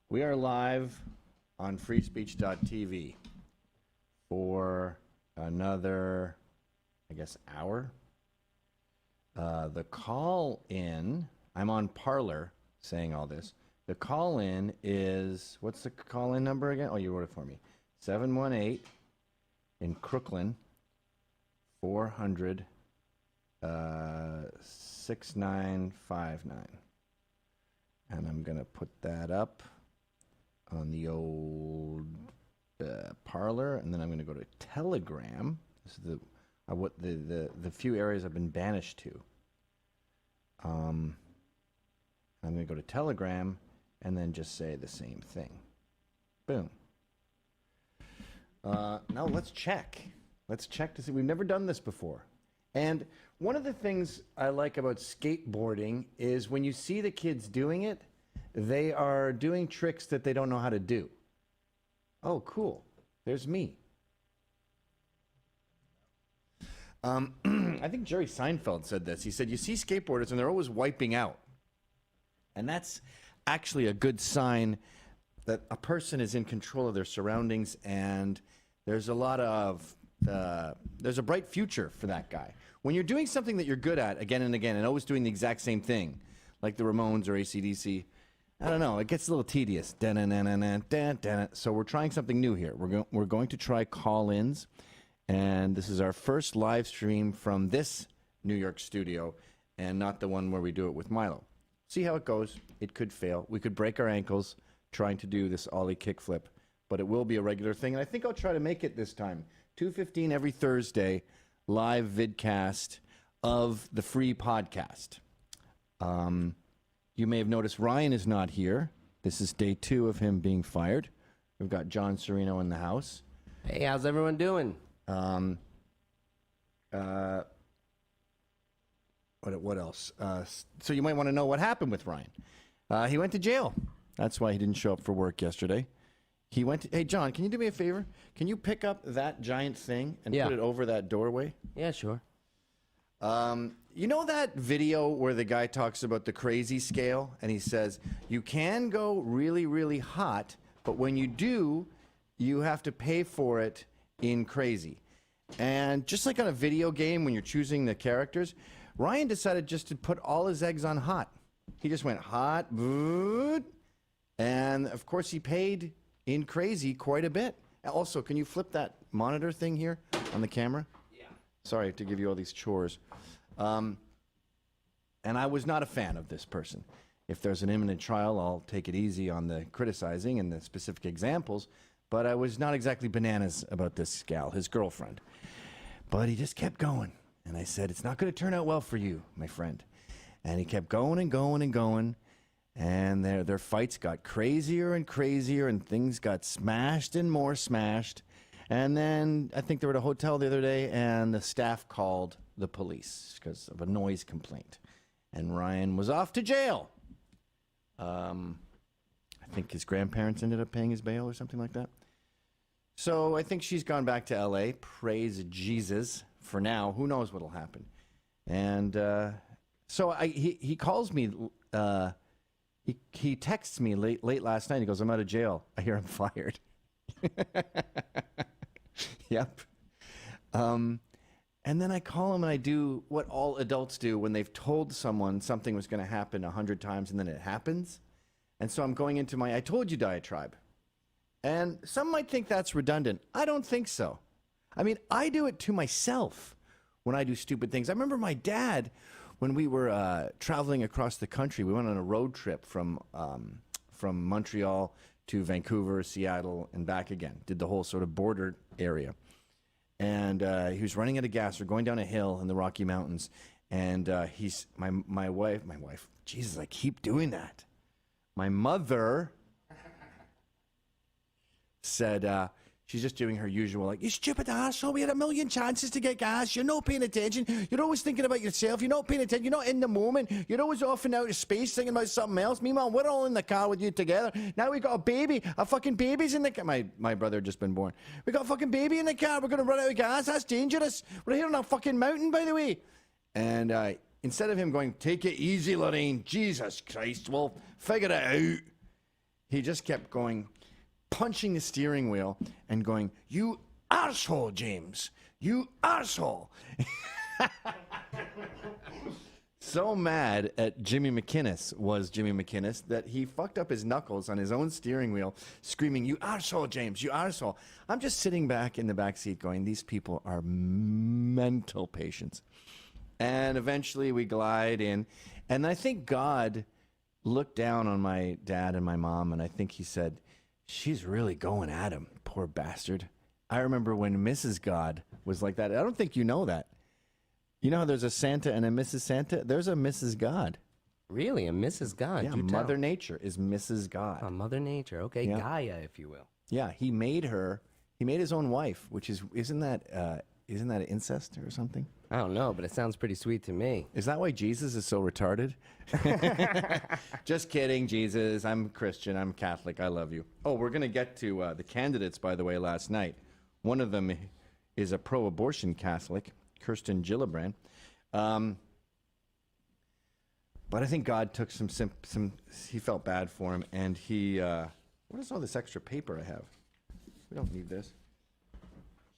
We are live on FreeSpeech for another, I guess, hour. The call-in, I'm on Parler saying all this. The call-in is, what's the call-in number again? Oh, you wrote it for me. 718 in Crooklyn, 400 6959. And I'm going to put that up on the old Parler, and then I'm going to go to Telegram. This is the few areas I've been banished to. I'm going to go to Telegram and then just say the same thing. Boom. Now let's check. Let's check to see. We've never done this before. And one of the things I like about skateboarding is when you see the kids doing it, they are doing tricks that they don't know how to do. Oh, cool. There's me. I think Jerry Seinfeld said this. He said, you see skateboarders and they're always wiping out. And that's actually a good sign that a person is in control of their surroundings, and there's a lot of, there's a bright future for that guy. When you're doing something that you're good at again and again and always doing the exact same thing, like the Ramones or AC/DC, I don't know, it gets a little tedious. So we're trying something new here. We're going to try call-ins, and this is our first live stream from this New York studio and not the one where we do it with Milo. See how it goes. It could fail. We could break our ankles trying to do this ollie kickflip, but it will be a regular thing, and I think I'll try to make it this time. 2:15 every Thursday, live vidcast of the free podcast. You may have noticed Ryan is not here. This is day 2 of him being fired. We've got John Serino in the house. Hey, how's everyone doing? What else? So you might want to know what happened with Ryan. He went to jail. That's why he didn't show up for work yesterday. He went to, hey, John, can you do me a favor? Can you pick up that giant thing and put it over that doorway? Yeah, sure. You know that video where the guy talks about the crazy scale, and he says, you can go really, really hot, but when you do, you have to pay for it in crazy. And just like on a video game when you're choosing the characters, Ryan decided just to put all his eggs on hot. He just went hot, and of course he paid in crazy quite a bit. Also, can you flip that monitor thing here on the camera? Yeah. Sorry to give you all these chores. And I was not a fan of this person. If there's an imminent trial, I'll take it easy on the criticizing and the specific examples, but I was not exactly bananas about this gal, his girlfriend. But he just kept going. And I said, it's not going to turn out well for you, my friend. And he kept going and going and going. And their fights got crazier and crazier, and things got smashed and more smashed. And then I think they were at a hotel the other day, and the staff called the police because of a noise complaint. And Ryan was off to jail. I think his grandparents ended up paying his bail or something like that. So I think she's gone back to L.A. Praise Jesus for now. Who knows what'll happen? And so he calls me. He texts me late last night. He goes, I'm out of jail. I hear I'm fired. Yep. And then I call him and I do what all adults do when they've told someone something was going to happen 100 times and then it happens. And so I'm going into my I told you diatribe. And some might think that's redundant. I don't think so. I mean, I do it to myself when I do stupid things. I remember my dad, when we were traveling across the country, we went on a road trip from Montreal to Vancouver, Seattle, and back again. Did the whole sort of border area. And he was running out of gas. We're going down a hill in the Rocky Mountains. And my wife, Jesus, I keep doing that. My mother said, she's just doing her usual, like, you stupid asshole, we had 1 million chances to get gas, you're not paying attention, you're always thinking about yourself, you're not paying attention, you're not in the moment, you're always off and out of space thinking about something else. Meanwhile, we're all in the car with you together. Now we got a baby, a fucking baby's in the car. My brother had just been born. We got a fucking baby in the car, we're going to run out of gas, that's dangerous. We're here on a fucking mountain, by the way. And instead of him going, take it easy, Lorraine, Jesus Christ, we'll figure it out, He just kept going, punching the steering wheel and going, "You arsehole, James. You arsehole." So mad at Jimmy McInnes was Jimmy McInnes that he fucked up his knuckles on his own steering wheel, screaming, "You arsehole, James, you arsehole." I'm just sitting back in the back seat going, these people are mental patients. And eventually we glide in. And I think God looked down on my dad and my mom, and I think he said, "She's really going at him, poor bastard." I remember when Mrs. God was like that. I don't think you know that. You know how there's a Santa and a Mrs. Santa? There's a Mrs. God. Really? A Mrs. God? Yeah, Do tell. Mother Nature is Mrs. God. Mother Nature. Okay, Yeah. Gaia, if you will. Yeah, he made his own wife, which isn't that incest or something? I don't know, but it sounds pretty sweet to me. Is that why Jesus is so retarded? Just kidding, Jesus. I'm Christian. I'm Catholic. I love you. Oh, we're going to get to the candidates, by the way, last night. One of them is a pro-abortion Catholic, Kirsten Gillibrand. But I think God took some, he felt bad for him, and he, what is all this extra paper I have? We don't need this.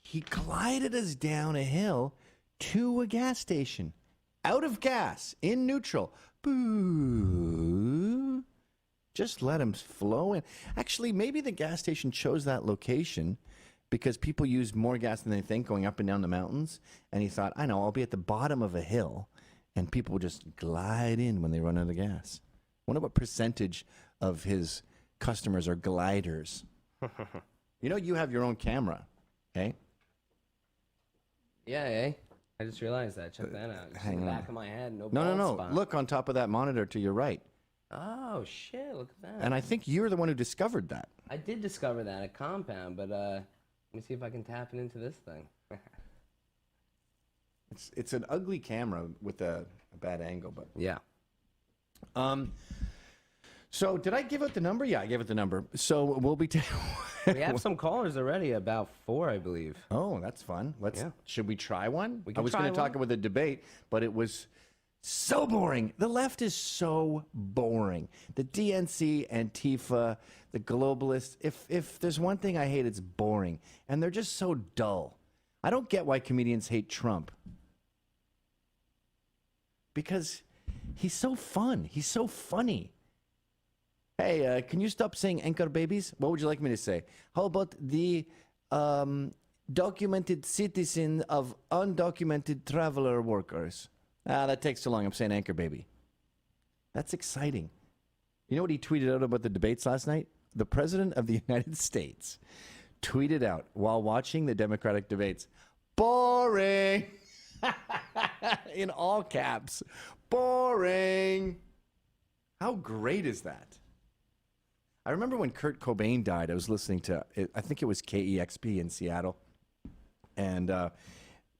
He glided us down a hill to a gas station, out of gas, in neutral. Boo. Just let him flow in. Actually, maybe the gas station chose that location because people use more gas than they think going up and down the mountains. And he thought, I know, I'll be at the bottom of a hill, and people will just glide in when they run out of gas. Wonder what percentage of his customers are gliders. You know, you have your own camera, okay? Yeah, eh? I just realized that. Check that out. Just in the back of my head. No. No. Spot. Look on top of that monitor to your right. Oh, shit. Look at that. And I think you're the one who discovered that. I did discover that at Compound, but let me see if I can tap it into this thing. It's an ugly camera with a bad angle, but Yeah. So did I give out the number? Yeah, I gave it the number. So we'll be. We have some callers already, about 4, I believe. Oh, that's fun. Should we try one? We I can was going try to talk one. about the debate, but it was so boring. The left is so boring. The DNC, Antifa, the globalists. If there's one thing I hate, it's boring, and they're just so dull. I don't get why comedians hate Trump. Because he's so fun. He's so funny. Hey, can you stop saying anchor babies? What would you like me to say? How about the documented citizen of undocumented traveler workers? That takes too long. I'm saying anchor baby. That's exciting. You know what he tweeted out about the debates last night? The President of the United States tweeted out while watching the Democratic debates, boring, in all caps, boring. How great is that? I remember when Kurt Cobain died, I was listening to, I think it was KEXP in Seattle, and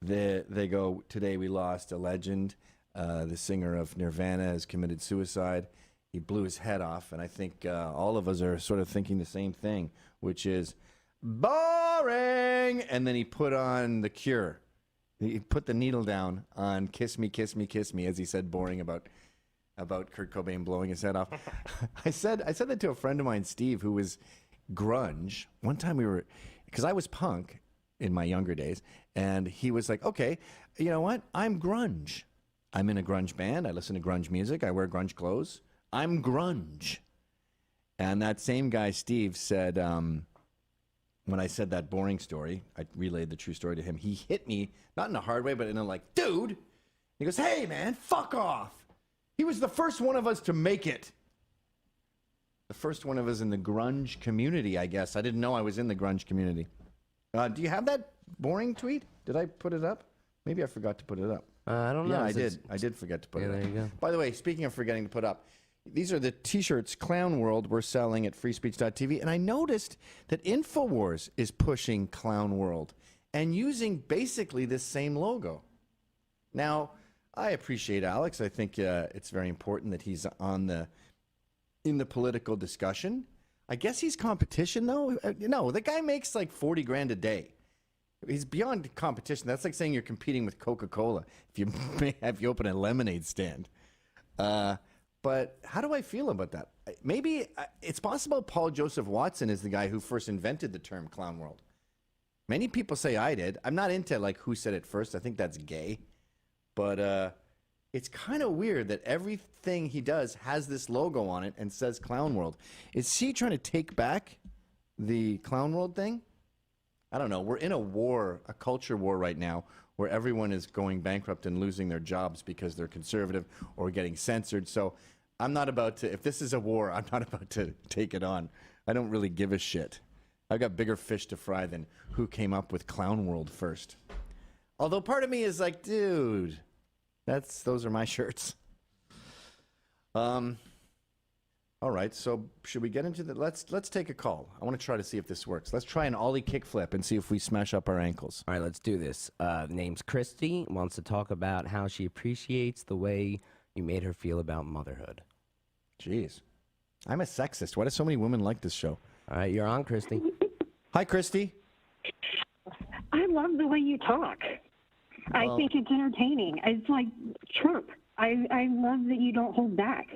they go, today we lost a legend. The singer of Nirvana has committed suicide. He blew his head off, and I think all of us are sort of thinking the same thing, which is boring. And then he put on The Cure. He put the needle down on Kiss Me, Kiss Me, Kiss Me, as he said boring about Kurt Cobain blowing his head off. I said that to a friend of mine, Steve, who was grunge. One time because I was punk in my younger days, and he was like, okay, you know what? I'm grunge. I'm in a grunge band. I listen to grunge music. I wear grunge clothes. I'm grunge. And that same guy, Steve, said, when I said that boring story, I relayed the true story to him. He hit me, not in a hard way, but in a like, dude. He goes, hey, man, fuck off. He was the first one of us to make it. The first one of us in the grunge community, I guess. I didn't know I was in the grunge community. Do you have that boring tweet? Did I put it up? Maybe I forgot to put it up. I don't know. Yeah, I did. I did forget to put it up. There you go. By the way, speaking of forgetting to put up, these are the T-shirts Clown World we're selling at FreeSpeech.tv, and I noticed that InfoWars is pushing Clown World and using basically this same logo. Now, I appreciate Alex. I think it's very important that he's in the political discussion. I guess he's competition, though. No, the guy makes like 40 grand a day. He's beyond competition. That's like saying you're competing with Coca-Cola if you open a lemonade stand. But how do I feel about that? Maybe it's possible Paul Joseph Watson is the guy who first invented the term clown world. Many people say I did. I'm not into like who said it first. I think that's gay. But it's kind of weird that everything he does has this logo on it and says Clown World. Is he trying to take back the Clown World thing? I don't know. We're in a war, a culture war right now, where everyone is going bankrupt and losing their jobs because they're conservative or getting censored. So I'm not about to, if this is a war, I'm not about to take it on. I don't really give a shit. I've got bigger fish to fry than who came up with Clown World first. Although part of me is like, dude, those are my shirts. All right, so should we get into the, let's take a call. I want to try to see if this works. Let's try an ollie kickflip and see if we smash up our ankles. All right, let's do this. Name's Christy, wants to talk about how she appreciates the way you made her feel about motherhood. Jeez. I'm a sexist. Why do so many women like this show? All right, you're on, Christy. Hi, Christy. I love the way you talk. I think it's entertaining. It's like Trump. I love that you don't hold back.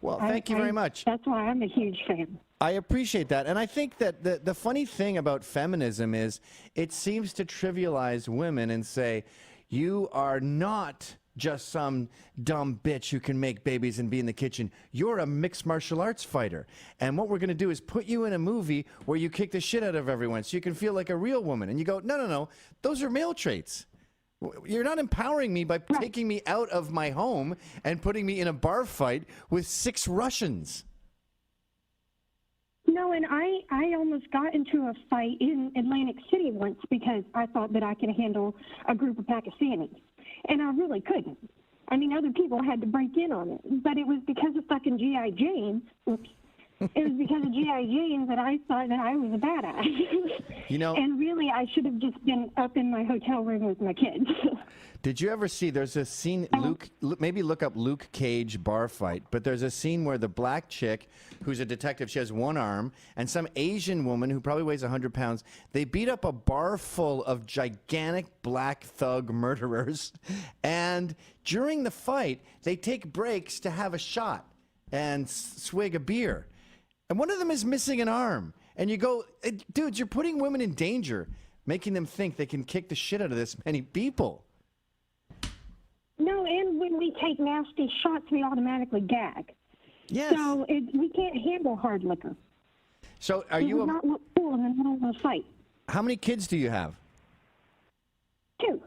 Well, thank you very much. That's why I'm a huge fan. I appreciate that. And I think that the funny thing about feminism is it seems to trivialize women and say, you are not just some dumb bitch who can make babies and be in the kitchen. You're a mixed martial arts fighter. And what we're going to do is put you in a movie where you kick the shit out of everyone so you can feel like a real woman. And you go, no. Those are male traits. You're not empowering me by taking me out of my home and putting me in a bar fight with 6 Russians. No, and I almost got into a fight in Atlantic City once because I thought that I could handle a group of Pakistanis. And I really couldn't. I mean, other people had to break in on it. But it was because of fucking G.I. Jane. Oops. It was because of G.I. Jane that I thought that I was a badass. You know, and really, I should have just been up in my hotel room with my kids. Did you ever see, there's a scene, maybe look up Luke Cage bar fight, but there's a scene where the black chick, who's a detective, she has one arm, and some Asian woman who probably weighs 100 pounds, they beat up a bar full of gigantic black thug murderers, and during the fight, they take breaks to have a shot and swig a beer. And one of them is missing an arm. And you go, dudes, you're putting women in danger, making them think they can kick the shit out of this many people. No, and when we take nasty shots, we automatically gag. Yes. So we can't handle hard liquor. So are We you would not look cool in the middle of a fight. How many kids do you have? 2.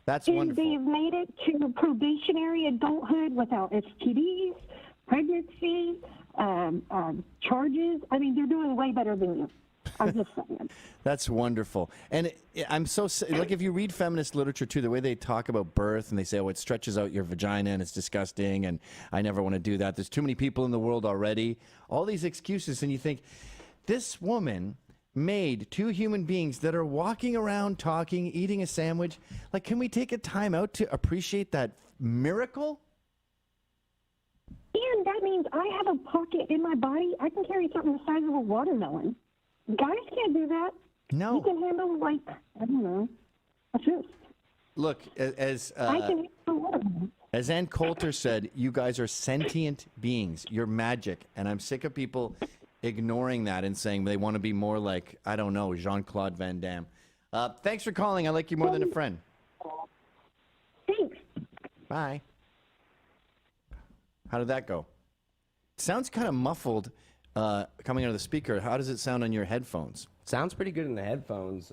That's and wonderful. they've made it to probationary adulthood without STDs, pregnancy, charges. I mean, they're doing way better than you. I'm just saying. That's wonderful. And I'm so, like, if you read feminist literature, too, the way they talk about birth and they say, oh, it stretches out your vagina and it's disgusting and I never want to do that. There's too many people in the world already. All these excuses. And you think, this woman made 2 human beings that are walking around, talking, eating a sandwich. Like, can we take a time out to appreciate that miracle? And that means I have a pocket in my body. I can carry something the size of a watermelon. Guys can't do that. No. You can handle, like, I don't know, a fist. Look, as I can handle a watermelon. As Ann Coulter said, you guys are sentient beings. You're magic. And I'm sick of people ignoring that and saying they want to be more like, I don't know, Jean-Claude Van Damme. Thanks for calling. I like you more than a friend. Thanks. Bye. How did that go? It sounds kind of muffled coming out of the speaker. How does it sound on your headphones? Sounds pretty good in the headphones.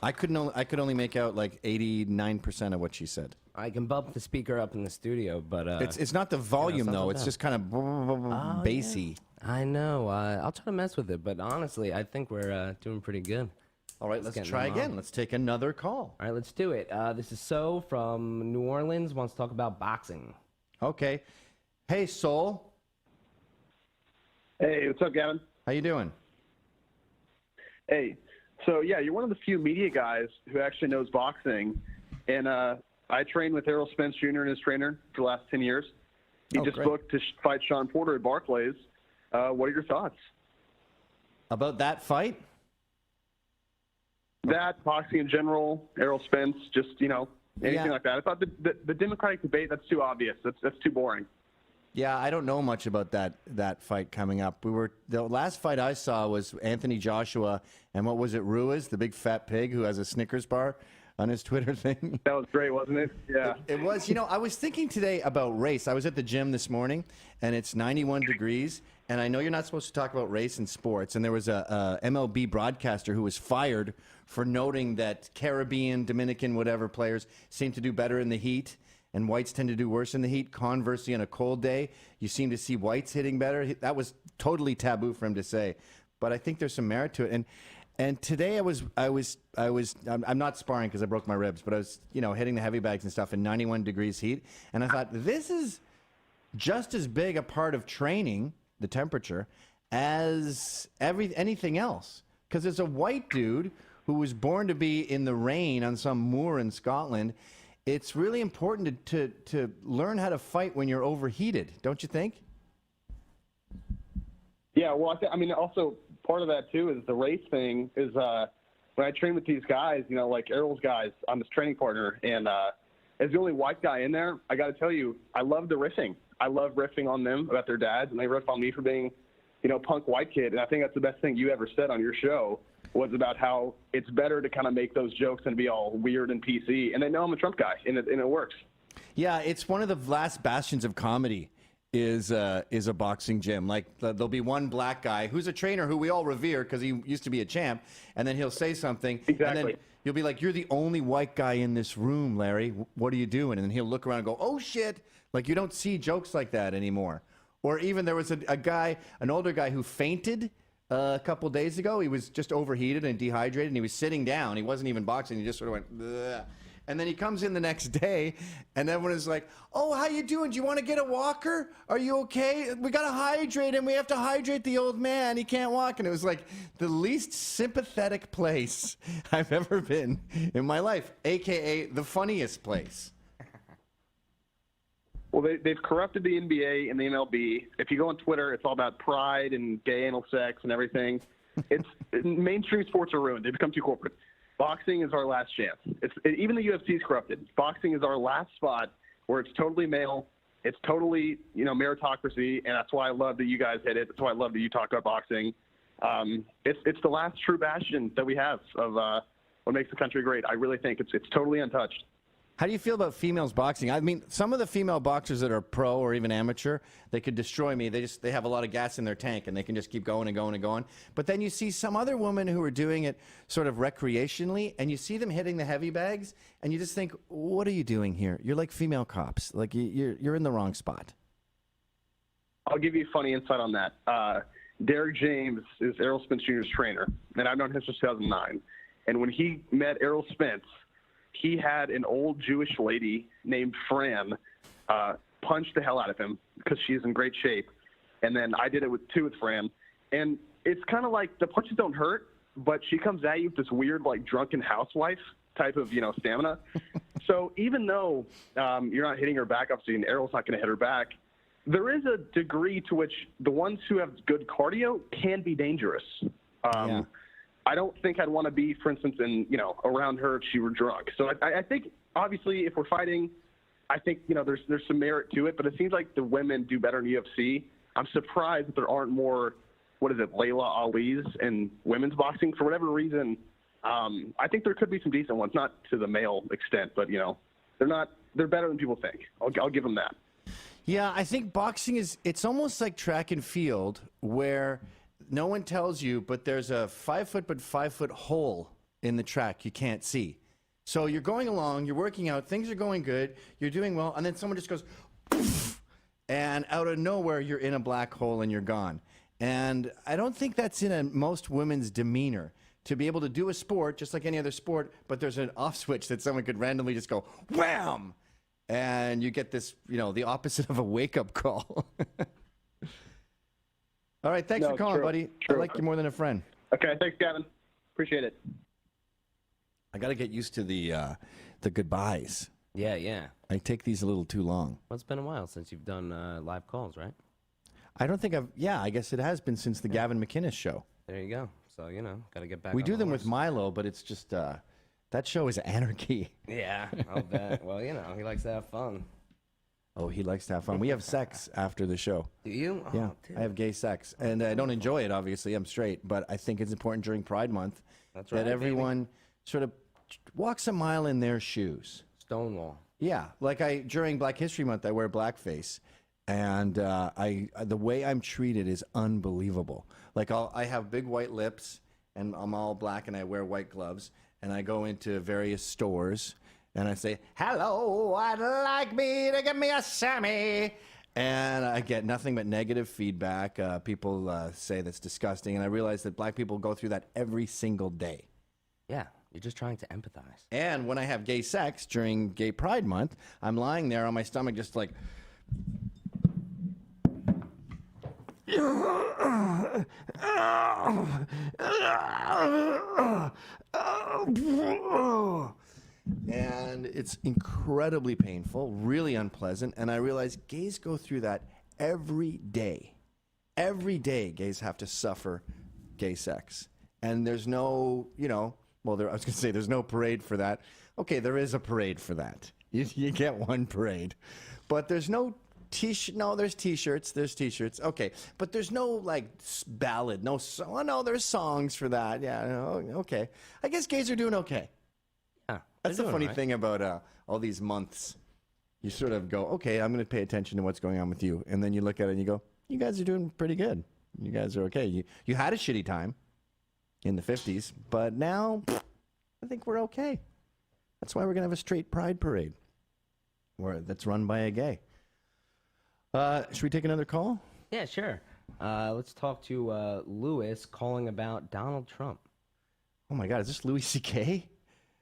I could only make out like 89% of what she said. I can bump the speaker up in the studio, but It's not the volume, though. It's just kind of bassy. Yeah. I know. I'll try to mess with it, but honestly, I think we're doing pretty good. All right, let's try again. Let's take another call. All right, let's do it. This is So from New Orleans, wants to talk about boxing. Okay. Hey, Soul. Hey, what's up, Gavin? How you doing? Hey, so yeah, you're one of the few media guys who actually knows boxing, and I trained with Errol Spence Jr. and his trainer for the last 10 years. He just great. booked to fight Sean Porter at Barclays. What are your thoughts? About that fight? That, boxing in general, Errol Spence, just, anything like that. I thought the Democratic debate, that's too obvious. That's too boring. Yeah, I don't know much about that fight coming up. The last fight I saw was Anthony Joshua and what was it, Ruiz, the big fat pig who has a Snickers bar on his Twitter thing. That was great, wasn't it? Yeah. It was. You know, I was thinking today about race. I was at the gym this morning, and it's 91 degrees. And I know you're not supposed to talk about race and sports. And there was a MLB broadcaster who was fired for noting that Caribbean, Dominican, whatever players seem to do better in the heat, and whites tend to do worse in the heat. Conversely, on a cold day, you seem to see whites hitting better. That was totally taboo for him to say, but I think there's some merit to it. And today I'm not sparring because I broke my ribs, but I was, hitting the heavy bags and stuff in 91 degrees heat, and I thought this is just as big a part of training, the temperature, as anything else. Because there's a white dude who was born to be in the rain on some moor in Scotland. It's really important to learn how to fight when you're overheated, don't you think? Yeah, well, I mean, also part of that too is the race thing. Is when I train with these guys, like Errol's guys, I'm his training partner, and as the only white guy in there, I got to tell you, I love the riffing. I love riffing on them about their dads, and they riff on me for being, punk white kid. And I think that's the best thing you ever said on your show, was about how it's better to kind of make those jokes than be all weird and PC. And they know I'm a Trump guy, and it works. Yeah, it's one of the last bastions of comedy is a boxing gym. Like, there'll be one black guy who's a trainer who we all revere because he used to be a champ, and then he'll say something, Exactly. and then you'll be like, "You're the only white guy in this room, Larry. What are you doing?" And then he'll look around and go, "Oh, shit." Like, you don't see jokes like that anymore. Or even there was a guy, an older guy who fainted a couple days ago. He was just overheated and dehydrated, and he was sitting down. He wasn't even boxing. He just sort of went, bleh. And then he comes in the next day, and everyone is like, "Oh, how you doing? Do you want to get a walker? Are you okay? We got to hydrate him. We have to hydrate the old man. He can't walk." And it was like the least sympathetic place I've ever been in my life, a.k.a. the funniest place. Well, they've corrupted the NBA and the MLB. If you go on Twitter, it's all about pride and gay anal sex and everything. Mainstream sports are ruined. They've become too corporate. Boxing is our last chance. Even the UFC is corrupted. Boxing is our last spot where it's totally male. It's totally, meritocracy, and that's why I love that you guys hit it. That's why I love that you talk about boxing. It's the last true bastion that we have of what makes the country great. I really think it's totally untouched. How do you feel about females boxing? I mean, some of the female boxers that are pro or even amateur, they could destroy me. They have a lot of gas in their tank, and they can just keep going and going and going. But then you see some other women who are doing it sort of recreationally, and you see them hitting the heavy bags, and you just think, what are you doing here? You're like female cops. Like, you're in the wrong spot. I'll give you a funny insight on that. Derek James is Errol Spence Jr.'s trainer, and I've known him since 2009. And when he met Errol Spence, he had an old Jewish lady named Fran punch the hell out of him because she's in great shape. And then I did it with Fran. And it's kind of like the punches don't hurt, but she comes at you with this weird, like, drunken housewife type of, stamina. So even though you're not hitting her back, obviously, and Errol's not going to hit her back, there is a degree to which the ones who have good cardio can be dangerous. Yeah. I don't think I'd want to be, for instance, around her if she were drunk. So I think, obviously, if we're fighting, I think, there's some merit to it. But it seems like the women do better in UFC. I'm surprised that there aren't more, Layla Ali's in women's boxing. For whatever reason, I think there could be some decent ones, not to the male extent, but, they're better than people think. I'll give them that. Yeah, I think boxing it's almost like track and field where no one tells you, but there's a 5 foot but 5 foot hole in the track you can't see. So you're going along, you're working out, things are going good, you're doing well, and then someone just goes, poof, and out of nowhere you're in a black hole and you're gone. And I don't think that's in most women's demeanor, to be able to do a sport just like any other sport, but there's an off switch that someone could randomly just go, wham! And you get this, the opposite of a wake-up call. All right, thanks for calling, buddy. True. I like you more than a friend. Okay, thanks, Gavin. Appreciate it. I got to get used to the goodbyes. Yeah. I take these a little too long. Well, it's been a while since you've done live calls, right? I don't think I guess it has been since the Gavin McInnes show. There you go. So, got to get back We on do the them horse. with Milo, but it's just, that show is anarchy. Yeah, I'll bet. Well, he likes to have fun. Oh, he likes to have fun. We have sex after the show. Do you? Oh, Yeah, dude. I have gay sex, and I don't enjoy it. Obviously, I'm straight, but I think it's important during Pride Month That's that right, baby. everyone sort of walks a mile in their shoes. Stonewall. Yeah, like during Black History Month, I wear blackface, and the way I'm treated is unbelievable. Like I have big white lips, and I'm all black, and I wear white gloves, and I go into various stores, and I say, "Hello, I'd like me to give me a Sammy," and I get nothing but negative feedback. People say that's disgusting, and I realize that black people go through that every single day. Yeah, you're just trying to empathize. And when I have gay sex during Gay Pride Month, I'm lying there on my stomach just like... And it's incredibly painful, really unpleasant, and I realize gays go through that every day. Every day gays have to suffer gay sex. And there's no, well, I was going to say there's no parade for that. Okay, there is a parade for that. You get one parade. But there's no T-shirt. No, there's T-shirts. There's T-shirts. Okay, but there's no, like, ballad. No, no, there's songs for that. Yeah, okay. I guess gays are doing okay. Yeah, That's the they're doing funny all right. thing about all these months. You sort of go, okay, I'm going to pay attention to what's going on with you. And then you look at it and you go, you guys are doing pretty good. You guys are okay. You had a shitty time in the 50s, but now I think we're okay. That's why we're going to have a straight pride parade that's run by a gay. Should we take another call? Yeah, sure. Let's talk to Lewis calling about Donald Trump. Oh my God, is this Louis C.K.?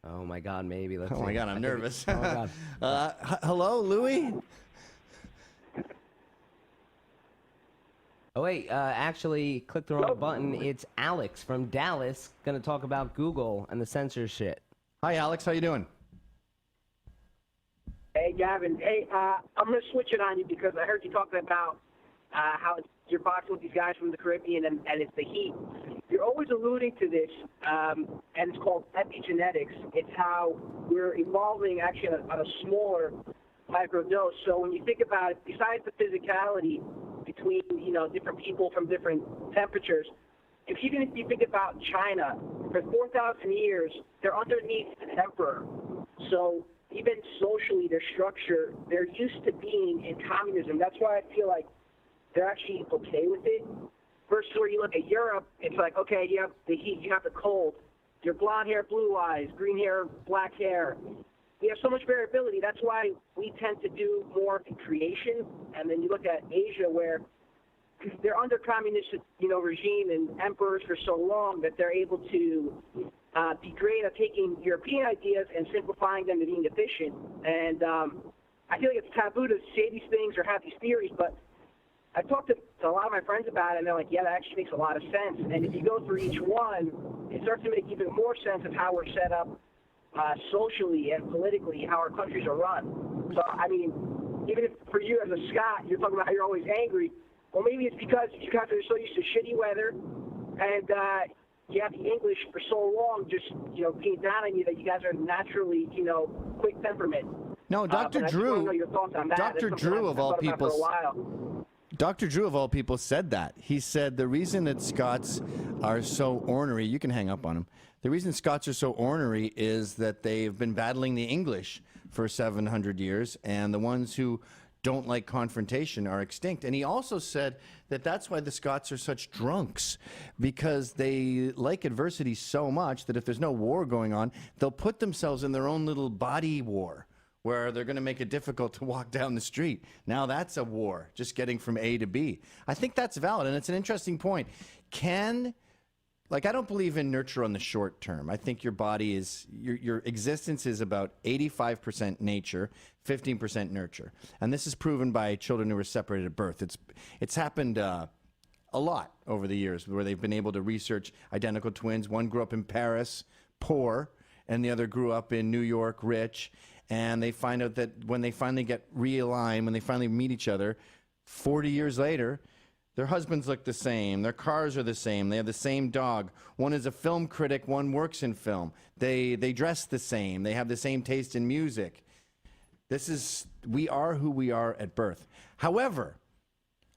Oh my God, maybe. Let's Oh my see. God, I I'm think nervous. Oh my God. Hello, Louis? Oh wait, actually clicked the wrong button. It's Alex from Dallas gonna talk about Google and the censorship. Hi, Alex. How you doing? Hey, Gavin. Hey, I'm going to switch it on you because I heard you talking about how you're boxing with these guys from the Caribbean and it's the heat. You're always alluding to this, and it's called epigenetics. It's how we're evolving actually on a smaller microdose. So when you think about it, besides the physicality between, different people from different temperatures, even if you think about China, for 4,000 years, they're underneath an emperor. So even socially, their structure, they're used to being in communism. That's why I feel like they're actually okay with it. Versus where you look at Europe, it's like, okay, you have the heat, you have the cold. You're blonde hair, blue eyes, green hair, black hair. We have so much variability. That's why we tend to do more in creation. And then you look at Asia, where they're under communist, regime and emperors for so long that they're able to be great at taking European ideas and simplifying them to being efficient. And I feel like it's taboo to say these things or have these theories, but I talked to a lot of my friends about it, and they're like, yeah, that actually makes a lot of sense. And if you go through each one, it starts to make even more sense of how we're set up socially and politically, how our countries are run. So, I mean, even if for you as a Scot, you're talking about how you're always angry, well, maybe it's because you guys are so used to shitty weather, and you have the English for so long just, being down on you that you guys are naturally, quick temperament. No, Dr. But I just Drew. wanna know your thoughts on that. Dr. That's Drew something of I've all thought about for a people. while. Dr. Drew, of all people, said that. He said the reason that Scots are so ornery, you can hang up on him, the reason Scots are so ornery is that they've been battling the English for 700 years, and the ones who don't like confrontation are extinct. And he also said that that's why the Scots are such drunks, because they like adversity so much that if there's no war going on, they'll put themselves in their own little body war, where they're going to make it difficult to walk down the street. Now that's a war, just getting from A to B. I think that's valid, and it's an interesting point. I don't believe in nurture on the short term. I think your body is, your existence is about 85% nature, 15% nurture. And this is proven by children who were separated at birth. It's happened a lot over the years where they've been able to research identical twins. One grew up in Paris, poor, and the other grew up in New York, rich. And they find out that when they finally get realigned, when they finally meet each other, 40 years later, their husbands look the same. Their cars are the same. They have the same dog. One is a film critic. One works in film. They dress the same. They have the same taste in music. We are who we are at birth. However,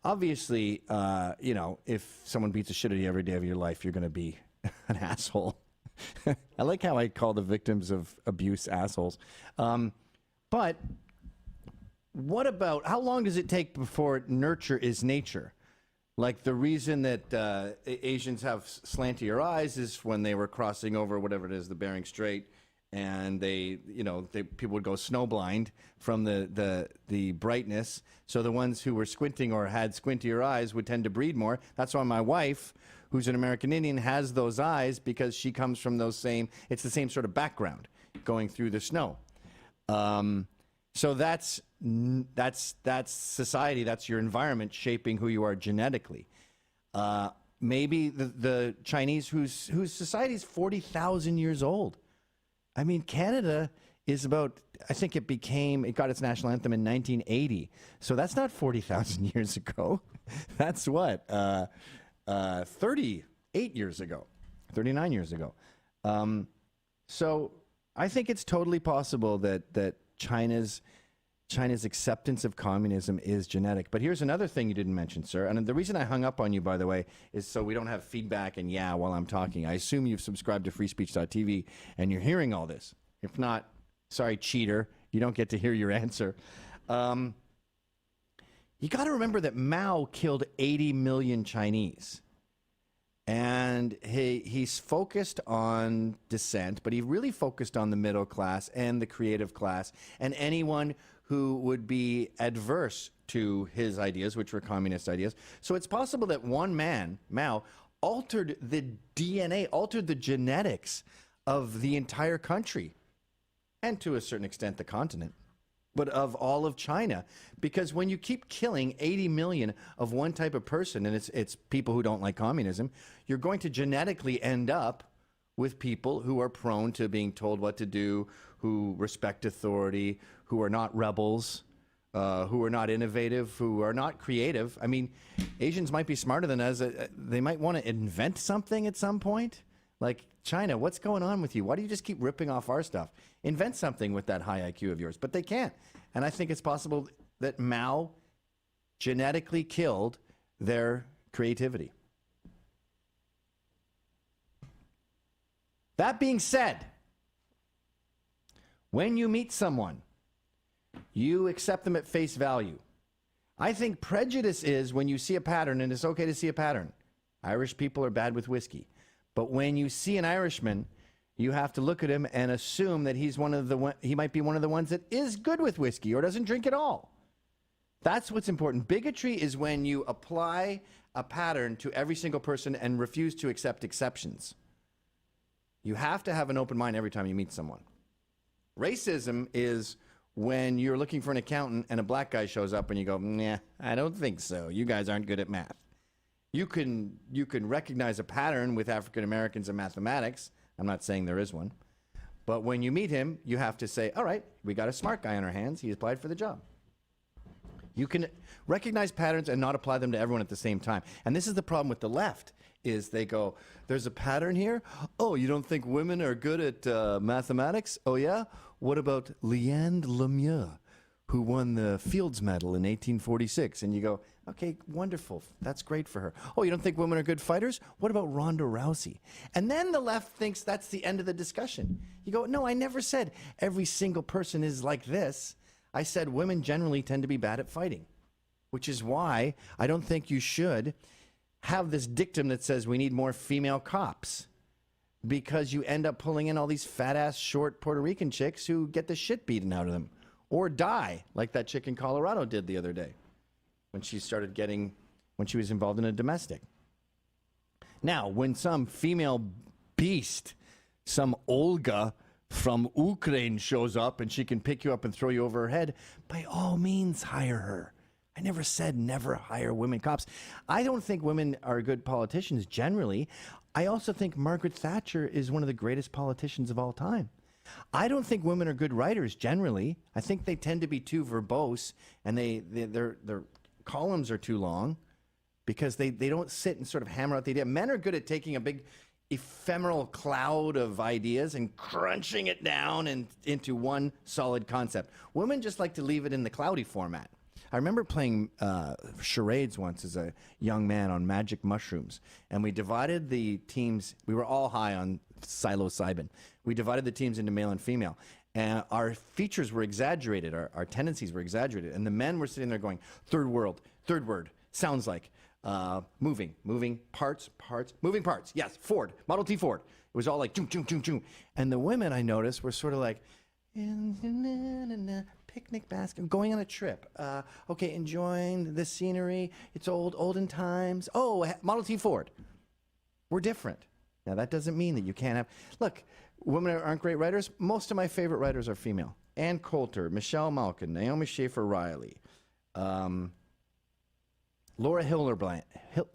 obviously, if someone beats the shit out of you every day of your life, you're going to be an asshole. I like how I call the victims of abuse assholes. But what about, how long does it take before nurture is nature? Like the reason that Asians have slantier eyes is when they were crossing over whatever it is, the Bering Strait, and people would go snowblind from the brightness. So the ones who were squinting or had squintier eyes would tend to breed more. That's why my wife, who's an American Indian, has those eyes, because she comes from it's the same sort of background going through the snow. So that's society, that's your environment shaping who you are genetically. Maybe the Chinese whose society is 40,000 years old. I mean, Canada is about, I think it got its national anthem in 1980. So that's not 40,000 years ago. That's what, 38 years ago, 39 years ago. So I think it's totally possible that China's acceptance of communism is genetic. But here's another thing you didn't mention, sir. And the reason I hung up on you, by the way, is so we don't have feedback and while I'm talking. I assume you've subscribed to FreeSpeech.tv and you're hearing all this. If not, sorry, cheater, you don't get to hear your answer. You got to remember that Mao killed 80 million Chinese. And he's focused on dissent, but he really focused on the middle class and the creative class and anyone who would be adverse to his ideas, which were communist ideas. So it's possible that one man, Mao, altered the DNA, altered the genetics of the entire country, and to a certain extent the continent, but of all of China. Because when you keep killing 80 million of one type of person, and it's people who don't like communism, you're going to genetically end up with people who are prone to being told what to do, who respect authority, who are not rebels, who are not innovative, who are not creative. I mean, Asians might be smarter than us. They might want to invent something at some point. Like, China, what's going on with you? Why do you just keep ripping off our stuff? Invent something with that high IQ of yours. But they can't. And I think it's possible that Mao genetically killed their creativity. That being said, when you meet someone, you accept them at face value. I think prejudice is when you see a pattern, and it's okay to see a pattern. Irish people are bad with whiskey. But when you see an Irishman, you have to look at him and assume that he might be one of the ones that is good with whiskey or doesn't drink at all. That's what's important. Bigotry is when you apply a pattern to every single person and refuse to accept exceptions. You have to have an open mind every time you meet someone. Racism is when you're looking for an accountant and a black guy shows up and you go, nah, I don't think so. You guys aren't good at math. You can recognize a pattern with African Americans in mathematics. I'm not saying there is one. But when you meet him, you have to say, all right, we got a smart guy on our hands. He applied for the job. You can recognize patterns and not apply them to everyone at the same time. And this is the problem with the left, is they go, there's a pattern here? Oh, you don't think women are good at mathematics? Oh, yeah? What about Leanne Lemieux, who won the Fields Medal in 1846? And you go, okay, wonderful. That's great for her. Oh, you don't think women are good fighters? What about Ronda Rousey? And then the left thinks that's the end of the discussion. You go, no, I never said every single person is like this. I said women generally tend to be bad at fighting, which is why I don't think you should have this dictum that says we need more female cops, because you end up pulling in all these fat-ass, short Puerto Rican chicks who get the shit beaten out of them or die, like that chick in Colorado did the other day when she was involved in a domestic. Now, when some female beast, some Olga from Ukraine shows up and she can pick you up and throw you over her head, by all means, hire her. I never said never hire women cops. I don't think women are good politicians generally. I also think Margaret Thatcher is one of the greatest politicians of all time. I don't think women are good writers generally. I think they tend to be too verbose, and their columns are too long because they don't sit and sort of hammer out the idea. Men are good at taking a big ephemeral cloud of ideas and crunching it down into one solid concept. Women just like to leave it in the cloudy format. I remember playing charades once as a young man on magic mushrooms, and we divided the teams. We were all high on psilocybin. We divided the teams into male and female, and our features were exaggerated. Our tendencies were exaggerated, and the men were sitting there going, third world, third word, sounds like moving, parts, moving parts. Yes, Ford, Model T Ford. It was all like, choom, choom, choom, choom. And the women, I noticed, were sort of like, picnic basket, going on a trip. Okay, enjoying the scenery. It's olden times. Oh, Model T Ford. We're different. Now, that doesn't mean that you can't have... Look, women aren't great writers. Most of my favorite writers are female. Ann Coulter, Michelle Malkin, Naomi Schaefer-Riley, Laura Hillerbrand, the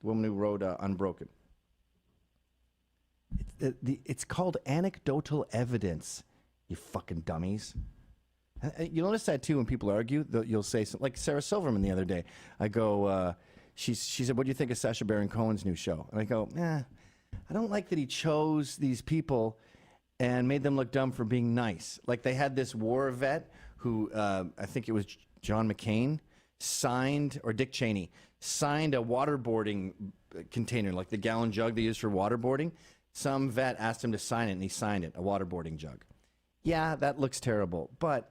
woman who wrote Unbroken. It's called anecdotal evidence, you fucking dummies. You notice that too when people argue. You'll say something like Sarah Silverman the other day. I go, she said, "What do you think of Sacha Baron Cohen's new show?" And I go, I don't like that he chose these people and made them look dumb for being nice. Like they had this war vet who I think it was John McCain signed, or Dick Cheney signed a waterboarding container, like the gallon jug they use for waterboarding. Some vet asked him to sign it, and he signed it, a waterboarding jug. Yeah, that looks terrible, but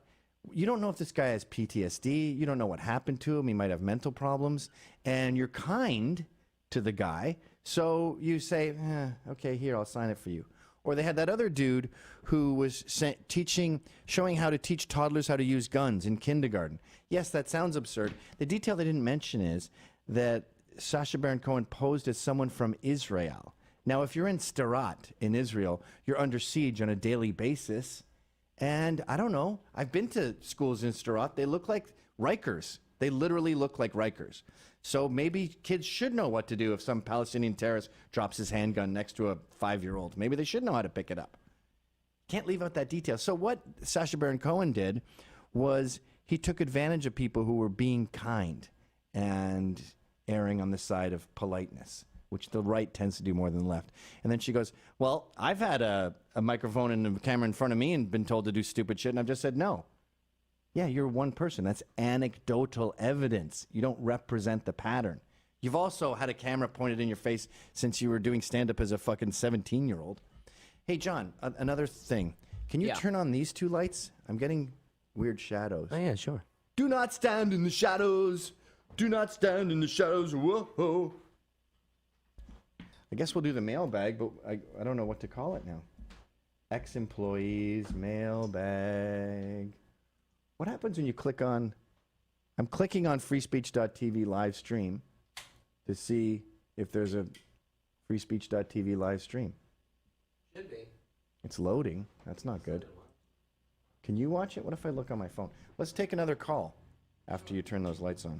you don't know if this guy has PTSD. You don't know what happened to him. He might have mental problems, and you're kind to the guy, so you say, okay, here, I'll sign it for you. Or they had that other dude who was showing how to teach toddlers how to use guns in kindergarten. Yes, that sounds absurd. The detail they didn't mention is that Sacha Baron Cohen posed as someone from Israel. Now, if you're in Sderot in Israel, you're under siege on a daily basis. And I don't know. I've been to schools in Sderot. They look like Rikers. They literally look like Rikers. So maybe kids should know what to do if some Palestinian terrorist drops his handgun next to a 5-year-old. Maybe they should know how to pick it up. Can't leave out that detail. So what Sacha Baron Cohen did was he took advantage of people who were being kind and erring on the side of politeness, which the right tends to do more than the left. And then she goes, well, I've had a microphone and a camera in front of me and been told to do stupid shit, and I've just said no. Yeah, you're one person. That's anecdotal evidence. You don't represent the pattern. You've also had a camera pointed in your face since you were doing stand-up as a fucking 17-year-old. Hey, John, another thing. Can you turn on these two lights? I'm getting weird shadows. Oh, yeah, sure. Do not stand in the shadows. Do not stand in the shadows. Whoa. I guess we'll do the mailbag, but I don't know what to call it now. Ex-employees, mailbag. What happens when you click on... I'm clicking on FreeSpeech.tv live stream to see if there's a FreeSpeech.tv live stream. Should be. It's loading. That's not good. Can you watch it? What if I look on my phone? Let's take another call after you turn those lights on.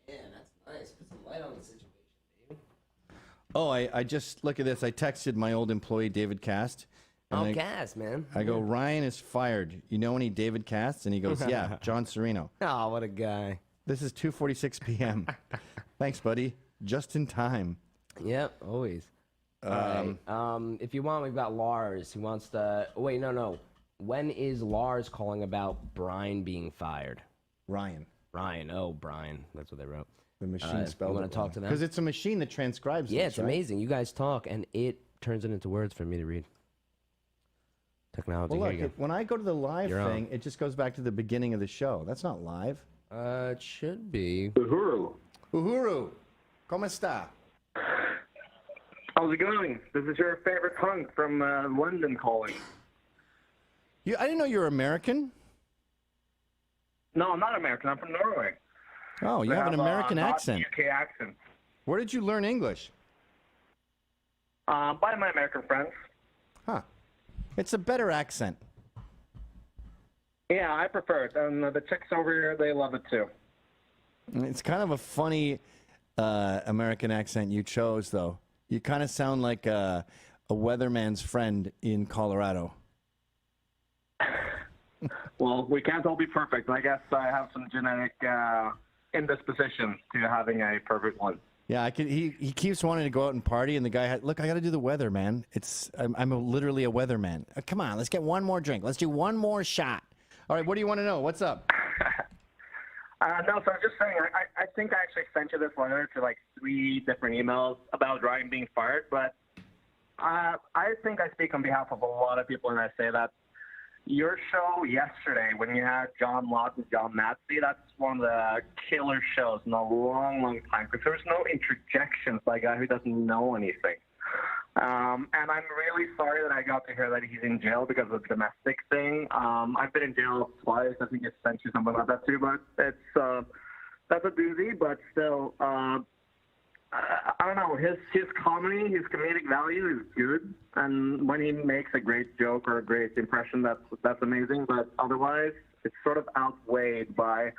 Yeah, that's nice. Put some light on the situation, babe. Oh, I just... Look at this. I texted my old employee, David Cast. Oh, gas, man. I go, Ryan is fired. You know any David Casts? And he goes, yeah, John Serino. Oh, what a guy. This is 2:46 p.m. Thanks, buddy. Just in time. Yep, always. All right. If you want, we've got Lars who wants to... Wait, no. When is Lars calling about Brian being fired? Ryan. Oh, Brian. That's what they wrote. The machine spelled it. You want to talk to them? Because it's a machine that transcribes Yeah, this, it's right? amazing. You guys talk, and it turns it into words for me to read. Technology. Well, Here you look, when I go to the live thing, it just goes back to the beginning of the show. That's not live. go. It should be. Uhuru. ¿Cómo está? How's it going? This is your favorite hunk from London calling. I didn't know you were American. No, I'm not American. I'm from Norway. Oh, you have an American accent. UK accent. Where did you learn English? By my American friends. Huh. It's a better accent. Yeah, I prefer it. And the chicks over here, they love it too. It's kind of a funny American accent you chose, though. You kind of sound like a weatherman's friend in Colorado. Well, we can't all be perfect. I guess I have some genetic indisposition to having a perfect one. Yeah, he keeps wanting to go out and party, and the guy look, I got to do the weather, man. I'm literally a weatherman. Come on, let's get one more drink. Let's do one more shot. All right, what do you want to know? What's up? No, so I was just saying, I think I actually sent you this letter to like 3 different emails about Ryan being fired, but I think I speak on behalf of a lot of people when I say that your show yesterday, when you had John Lott and John Matsey, that's one of the killer shows in a long, long time because there was no interjections by a guy who doesn't know anything. And I'm really sorry that I got to hear that he's in jail because of a domestic thing. I've been in jail twice. I think it's sent you something like that too, but that's a doozy. But still, I don't know. His comedy, his comedic value is good, and when he makes a great joke or a great impression, that's amazing. But otherwise, it's sort of outweighed by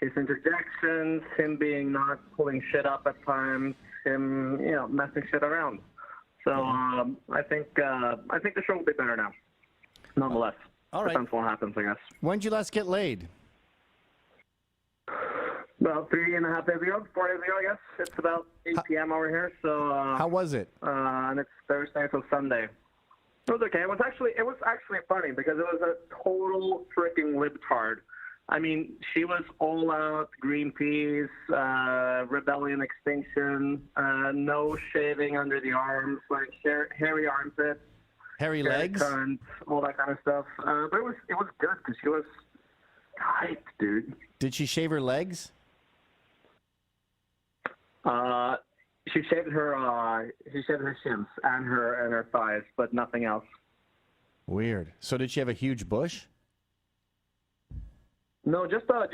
his interjections, him being not pulling shit up at times, him messing shit around. So I think the show will be better now. Nonetheless, all right. Depends what happens, I guess. When did you last get laid? About 3.5 days ago, 4 days ago, I guess. It's about 8 p.m. over here. So how was it? And it's Thursday, so Sunday. It was okay. It was actually funny because it was a total freaking libtard. I mean, she was all out Greenpeace, Rebellion Extinction, no shaving under the arms, like hairy armpits, hairy legs, cunt, all that kind of stuff. But it was good because she was tight, dude. Did she shave her legs? She shaved her shins and her thighs, but nothing else. Weird. So did she have a huge bush? No, just a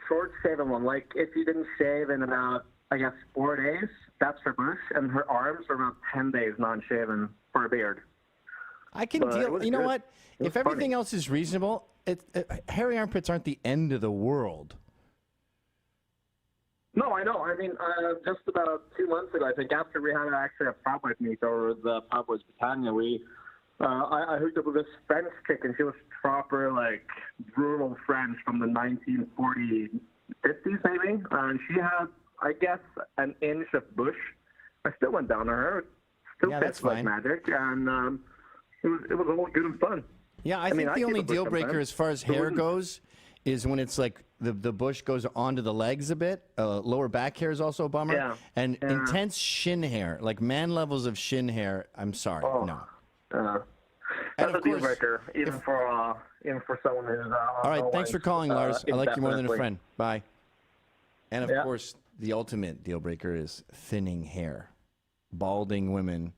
short shaven one. Like if you didn't shave in about, I guess, 4 days, that's her bush, and her arms are about 10 days non-shaven for a beard. I can deal. You know good. what? If everything else is reasonable, hairy armpits aren't the end of the world. No, I know. I mean, just about 2 months ago, I think, after we had actually a pub with me over the pub was Britannia, I hooked up with this French chick, and she was proper, like, rural French from the 1940s, 50s maybe. And she had, I guess, an inch of bush. I still went down to her. Still fits like magic. And it was all good and fun. Yeah, I think the only deal breaker as far as hair goes is when it's like the bush goes onto the legs a bit. Lower back hair is also a bummer. Yeah. And intense shin hair, like man levels of shin hair, I'm sorry, no. That's a deal breaker, even for someone who's all right, thanks for calling, Lars. I like you more than a friend. Bye. And of course, the ultimate deal breaker is thinning hair. Balding women.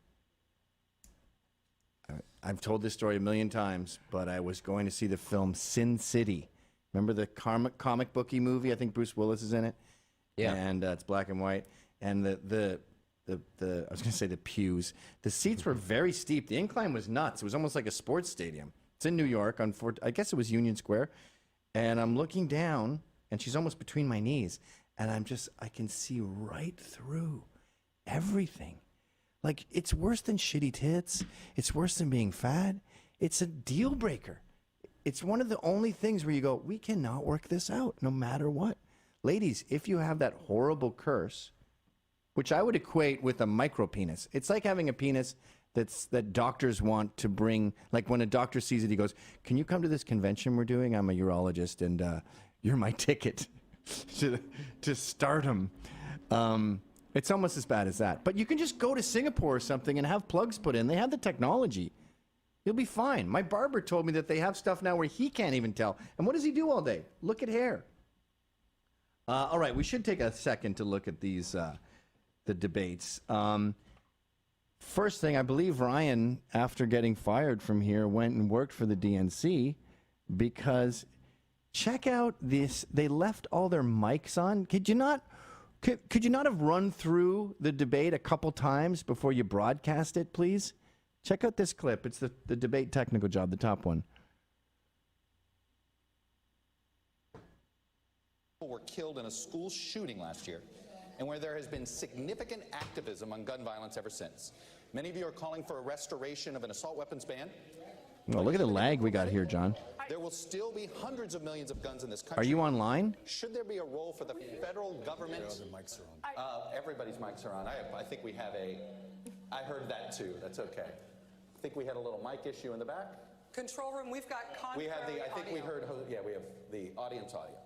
I've told this story a million times, but I was going to see the film Sin City. Remember the comic booky movie? I think Bruce Willis is in it. Yeah. And it's black and white. And the I was going to say the pews. The seats were very steep. The incline was nuts. It was almost like a sports stadium. It's in New York. I guess it was Union Square. And I'm looking down, and she's almost between my knees. And I can see right through everything. Like, it's worse than shitty tits. It's worse than being fat. It's a deal breaker. It's one of the only things where you go, we cannot work this out no matter what. Ladies, if you have that horrible curse, which I would equate with a micro penis. It's like having a penis that doctors want to bring. Like when a doctor sees it, he goes, can you come to this convention we're doing? I'm a urologist, and you're my ticket to stardom. It's almost as bad as that. But you can just go to Singapore or something and have plugs put in. They have the technology. You'll be fine. My barber told me that they have stuff now where he can't even tell. And what does he do all day? Look at hair. All right, we should take a second to look at these the debates. First thing, I believe Ryan, after getting fired from here, went and worked for the DNC because check out this. They left all their mics on. Could you not have run through the debate a couple times before you broadcast it, please? Check out this clip. It's the debate technical job, the top one. People were killed in a school shooting last year, and where there has been significant activism on gun violence ever since. Many of you are calling for a restoration of an assault weapons ban. Oh, look at the lag we got here, John. I There will still be hundreds of millions of guns in this country. Are you online? Should there be a role for the federal government? Everybody's mics are on. I think we have I heard that too. That's okay. I think we had a little mic issue in the back. Control room, we've got contrary I think we heard, yeah, we have the audience audio.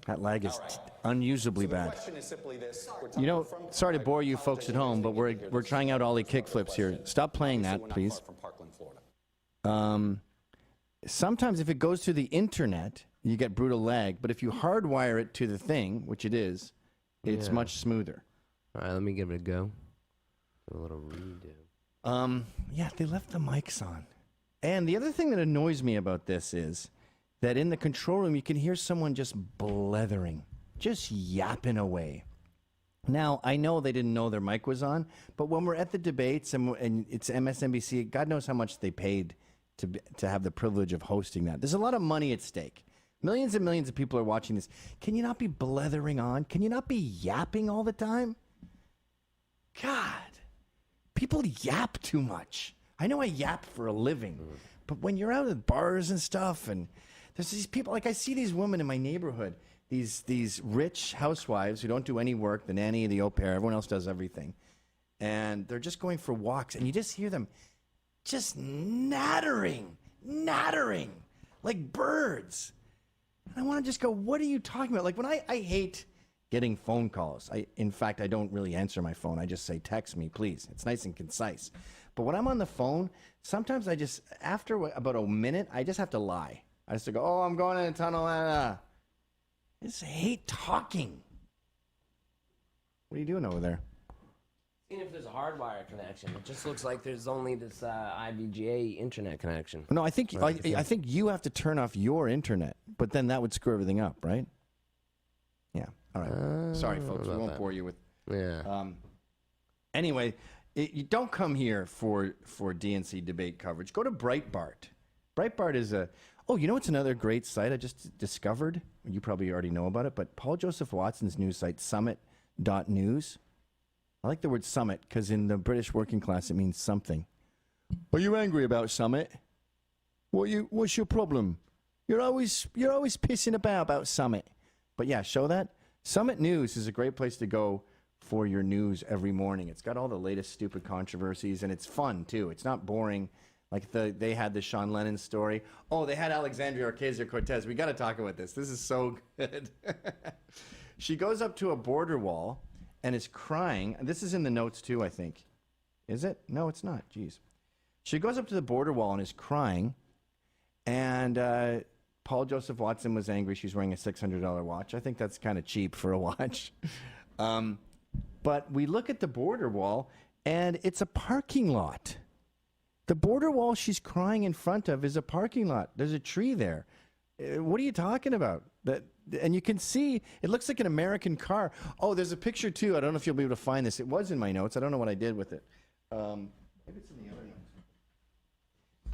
That lag is All right. unusably So the bad. question is simply this. You know, sorry to bore you folks at home, but we're trying out ollie kickflips here. Stop playing that, please. From Parkland, Florida. Sometimes if it goes through the internet, you get brutal lag, but if you hardwire it to the thing, which it is, it's much smoother. All right, let me give it a go. A little redo. Yeah, they left the mics on. And the other thing that annoys me about this is that in the control room, you can hear someone just blethering, just yapping away. Now, I know they didn't know their mic was on, but when we're at the debates and it's MSNBC, God knows how much they paid to have the privilege of hosting that. There's a lot of money at stake. Millions and millions of people are watching this. Can you not be blethering on? Can you not be yapping all the time? God, people yap too much. I know I yap for a living, but when you're out at bars and stuff, and there's these people, like I see these women in my neighborhood, these rich housewives who don't do any work, the nanny, the au pair, everyone else does everything, and they're just going for walks, and you just hear them just nattering like birds. And I want to just go, what are you talking about? Like when I hate getting phone calls. In fact, I don't really answer my phone. I just say, text me, please. It's nice and concise. But when I'm on the phone, sometimes after about a minute, I just have to lie. I just go, oh, I'm going in a tunnel. I just hate talking. What are you doing over there? Seeing if there's a hardwire connection. It just looks like there's only this IVGA internet connection. No, I think you have to turn off your internet, but then that would screw everything up, right? Yeah. All right. Sorry, folks. We won't bore you with. Yeah. Anyway, you don't come here for DNC debate coverage. Go to Breitbart. Breitbart is oh, you know what's another great site I just discovered? You probably already know about it, but Paul Joseph Watson's news site, summit.news. I like the word summit because in the British working class it means something. Are you angry about Summit? What's your problem? You're always pissing about Summit. But yeah, show that. Summit News is a great place to go for your news every morning. It's got all the latest stupid controversies, and it's fun too. It's not boring. Like they had the Sean Lennon story. Oh, they had Alexandria Ocasio-Cortez. We got to talk about this. This is so good. She goes up to a border wall and is crying. This is in the notes too, I think. Is it? No, it's not. Jeez. She goes up to the border wall and is crying, and Paul Joseph Watson was angry. She's wearing a $600 watch. I think that's kind of cheap for a watch. But we look at the border wall, and it's a parking lot. The border wall she's crying in front of is a parking lot. There's a tree there. What are you talking about? And you can see, it looks like an American car. Oh, there's a picture, too. I don't know if you'll be able to find this. It was in my notes. I don't know what I did with it. Maybe it's in the other notes.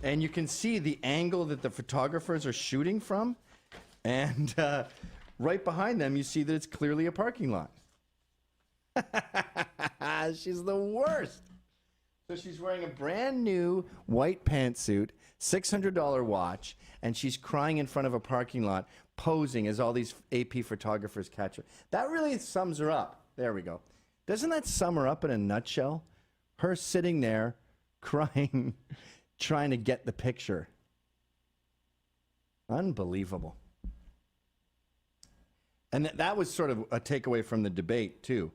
And you can see the angle that the photographers are shooting from. And right behind them, you see that it's clearly a parking lot. She's the worst. So she's wearing a brand new white pantsuit, $600 watch, and she's crying in front of a parking lot, posing as all these AP photographers catch her. That really sums her up. There we go. Doesn't that sum her up in a nutshell? Her sitting there, crying, trying to get the picture. Unbelievable. And that was sort of a takeaway from the debate, too.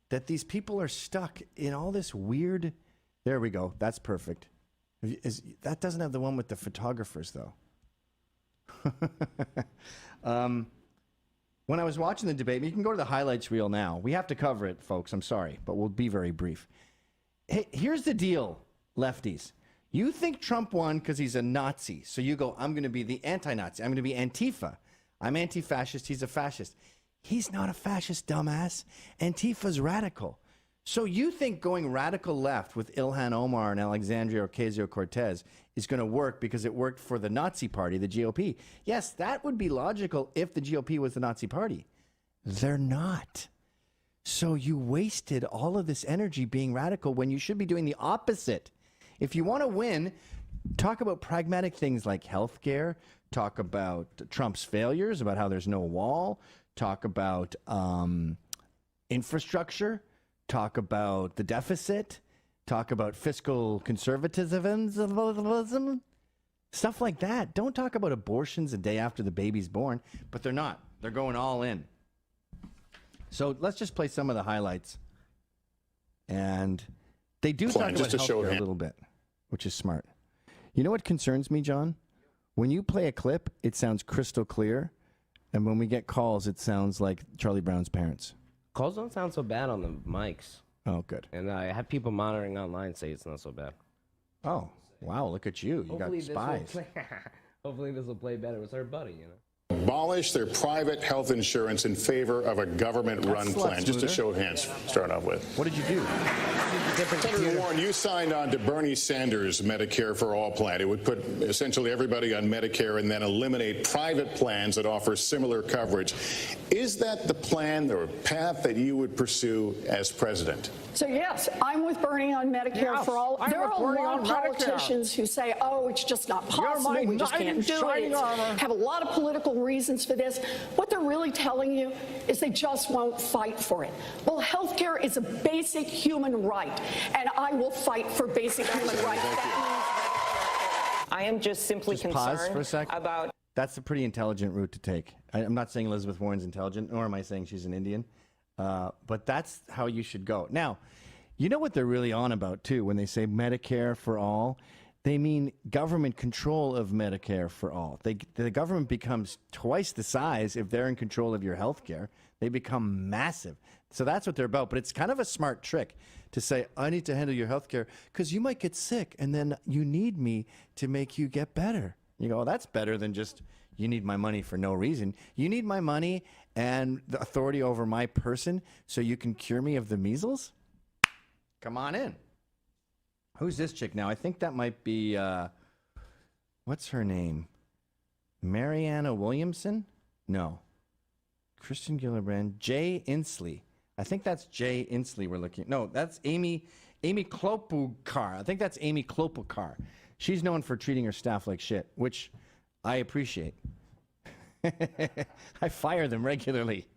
That these people are stuck in all this weird... There we go. That's perfect. That doesn't have the one with the photographers, though. When I was watching the debate, you can go to the highlights reel now. We have to cover it, folks. I'm sorry, but we'll be very brief. Hey, here's the deal, lefties. You think Trump won because he's a Nazi. So you go, I'm going to be the anti-Nazi. I'm going to be Antifa. I'm anti-fascist. He's a fascist. He's not a fascist, dumbass. Antifa's radical. So you think going radical left with Ilhan Omar and Alexandria Ocasio-Cortez is going to work because it worked for the Nazi party, the GOP. Yes, that would be logical if the GOP was the Nazi party. They're not. So you wasted all of this energy being radical when you should be doing the opposite. If you want to win, Talk about pragmatic things like healthcare. Talk about Trump's failures, about how there's no wall. Talk about infrastructure. Talk about the deficit. Talk about fiscal conservatism. Stuff like that. Don't talk about abortions a day after the baby's born, but they're not. They're going all in. So let's just play some of the highlights. And they do talk about healthcare a little bit, which is smart. You know what concerns me, John? When you play a clip, it sounds crystal clear. And when we get calls, it sounds like Charlie Brown's parents. Calls don't sound so bad on the mics. Oh, good. And I have people monitoring online say it's not so bad. Oh, wow, look at you. You got spies. Hopefully this will play better with our buddy, you know. Abolish their private health insurance in favor of a government-run plan. Just a show of hands, start off with. What did you do? Senator Warren, you signed on to Bernie Sanders' Medicare for All plan. It would put essentially everybody on Medicare and then eliminate private plans that offer similar coverage. Is that the plan or path that you would pursue as president? So, yes, I'm with Bernie on Medicare for all. There are a lot of politicians who say, oh, it's just not possible. We just can't do it. Have a lot of political reasons for this. What they're really telling you is they just won't fight for it. Well, health care is a basic human right, and I will fight for basic human rights. I am just simply concerned pause for a sec. about... That's a pretty intelligent route to take. I'm not saying Elizabeth Warren's intelligent, nor am I saying she's an Indian. But that's how you should go. Now, you know what they're really on about, too, when they say Medicare for all? They mean government control of Medicare for all. The government becomes twice the size if they're in control of your health care. They become massive. So that's what they're about. But it's kind of a smart trick to say, I need to handle your health care because you might get sick, and then you need me to make you get better. You go, well, that's better than just you need my money for no reason. You need my money and the authority over my person so you can cure me of the measles? Come on in. Who's this chick now? I think that might be, what's her name? Mariana Williamson? No. Kristen Gillibrand. Jay Inslee. I think that's Jay Inslee we're looking at. No, that's Amy Klobuchar. I think that's Amy Klobuchar. She's known for treating her staff like shit, which I appreciate. I fire them regularly.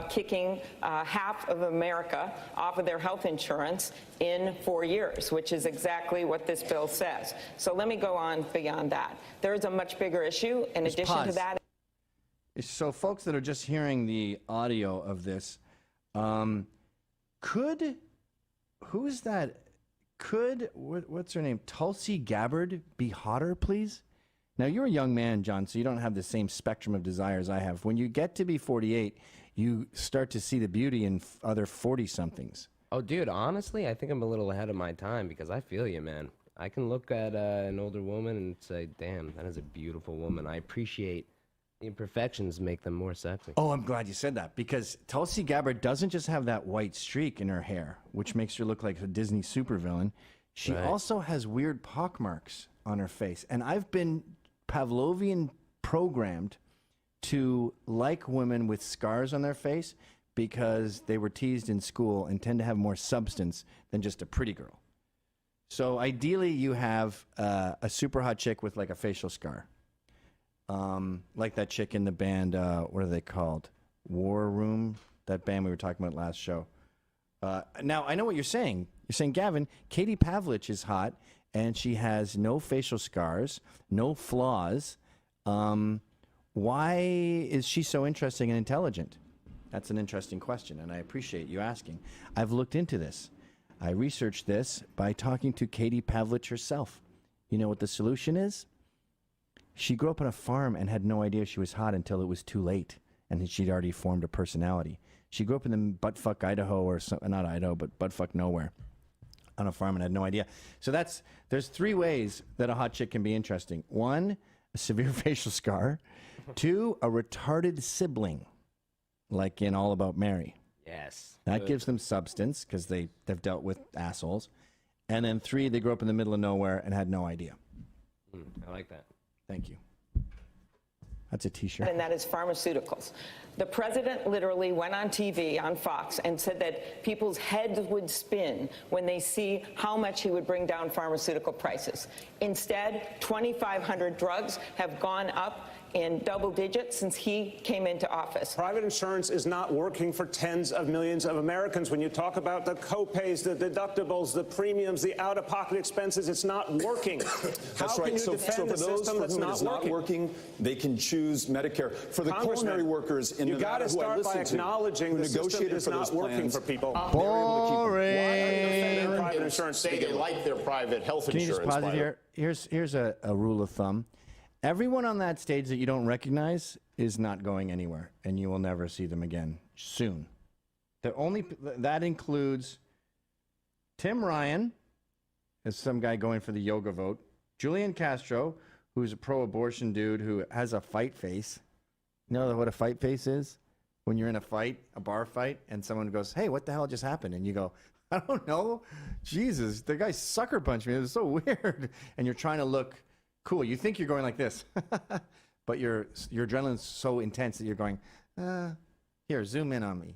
Kicking half of America off of their health insurance in 4 years, which is exactly what this bill says. So let me go on beyond that. There is a much bigger issue in addition to that. So folks that are just hearing the audio of this, who's that? What's her name? Tulsi Gabbard be hotter, please? Now, you're a young man, John, so you don't have the same spectrum of desires I have. When you get to be 48, you start to see the beauty in other 40-somethings. Oh, dude, honestly, I think I'm a little ahead of my time because I feel you, man. I can look at an older woman and say, damn, that is a beautiful woman. I appreciate the imperfections make them more sexy. Oh, I'm glad you said that because Tulsi Gabbard doesn't just have that white streak in her hair, which makes her look like a Disney supervillain. She also has weird pockmarks on her face. And I've been Pavlovian programmed to like women with scars on their face because they were teased in school and tend to have more substance than just a pretty girl. So ideally you have a super hot chick with like a facial scar. Like that chick in the band, what are they called? War Room, that band we were talking about last show. Now, I know what you're saying. You're saying, Gavin, Katie Pavlich is hot, and she has no facial scars, no flaws. Why is she so interesting and intelligent? That's an interesting question, and I appreciate you asking. I've looked into this. I researched this by talking to Katie Pavlich herself. You know what the solution is? She grew up on a farm and had no idea she was hot until it was too late, and she'd already formed a personality. She grew up in the buttfuck Idaho, or not Idaho, but buttfuck nowhere, on a farm and had no idea. So there's 3 ways that a hot chick can be interesting. 1, a severe facial scar. 2, a retarded sibling, like in All About Mary. Yes. That gives them substance because they've dealt with assholes. And then 3, they grew up in the middle of nowhere and had no idea. I like that. Thank you. That's a T-shirt. And that is pharmaceuticals. The president literally went on TV on Fox and said that people's heads would spin when they see how much he would bring down pharmaceutical prices. Instead, 2,500 drugs have gone up in double digits since he came into office. Private insurance is not working for tens of millions of Americans. When you talk about the co-pays, the deductibles, the premiums, the out-of-pocket expenses, it's not working. That's How right. can you defend a system that's not working? They can choose Medicare. For the culinary workers in you Nevada got to start by acknowledging the system is not working for people. Boring. Why are you defending private insurance? Say they like their private health Can you insurance. just pause it here? Here's a rule of thumb. Everyone on that stage that you don't recognize is not going anywhere, and you will never see them again soon. That includes Tim Ryan, is some guy going for the yoga vote. Julian Castro, who's a pro-abortion dude who has a fight face. You know what a fight face is? When you're in a fight, a bar fight, and someone goes, "Hey, what the hell just happened?" And you go, "I don't know. Jesus, the guy sucker punched me. It was so weird." And you're trying to look cool. You think you're going like this, but your adrenaline's so intense that you're going, here, zoom in on me.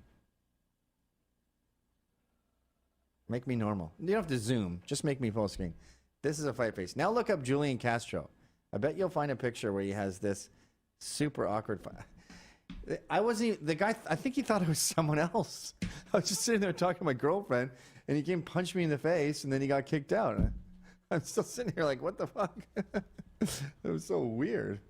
Make me normal. You don't have to zoom. Just make me full screen. This is a fight face. Now look up Julian Castro. I bet you'll find a picture where he has this super awkward fight. The guy, I think he thought it was someone else. I was just sitting there talking to my girlfriend, and he came and punched me in the face, and then he got kicked out. I'm still sitting here like, what the fuck? It was so weird.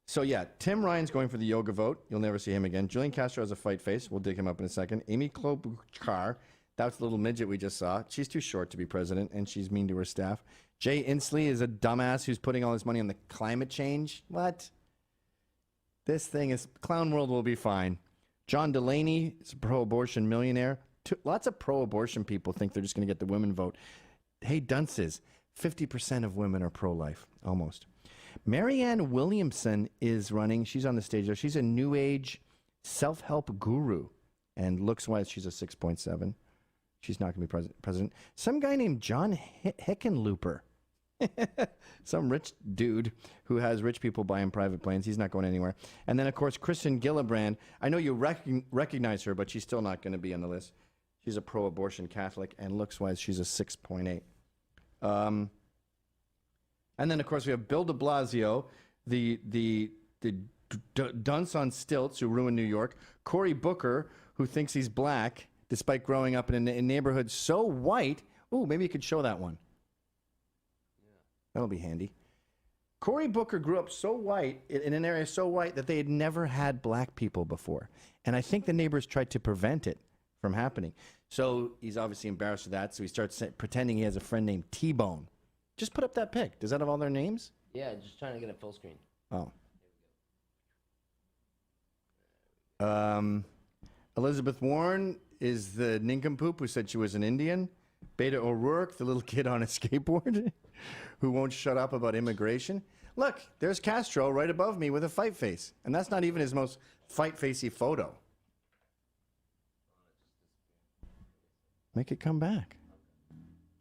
So yeah, Tim Ryan's going for the yoga vote. You'll never see him again. Julian Castro has a fight face. We'll dig him up in a second. Amy Klobuchar, that's the little midget we just saw. She's too short to be president, and she's mean to her staff. Jay Inslee is a dumbass who's putting all his money on the climate change. What? This thing is, clown world will be fine. John Delaney is a pro-abortion millionaire. Lots of pro-abortion people think they're just going to get the women vote. Hey, dunces, 50% of women are pro-life, almost. Marianne Williamson is running. She's on the stage there. She's a new age self-help guru. And looks-wise, she's a 6.7. She's not going to be president. Some guy named John Hickenlooper. Some rich dude who has rich people buying private planes. He's not going anywhere. And then, of course, Kristen Gillibrand. I know you recognize her, but she's still not going to be on the list. She's a pro-abortion Catholic, and looks-wise, she's a 6.8. And then, of course, we have Bill de Blasio, the dunce on stilts who ruined New York. Cory Booker, who thinks he's black, despite growing up in a neighborhood so white. Ooh, maybe you could show that one. That'll be handy. Cory Booker grew up so white, in an area so white, that they had never had black people before. And I think the neighbors tried to prevent it from happening. So he's obviously embarrassed of that, so he starts pretending he has a friend named T-Bone. Just put up that pic. Does that have all their names? Yeah, just trying to get it full screen. Oh. Elizabeth Warren is the nincompoop who said she was an Indian. Beto O'Rourke, the little kid on a skateboard who won't shut up about immigration. Look, there's Castro right above me with a fight face. And that's not even his most fight-facey photo. Make it come back.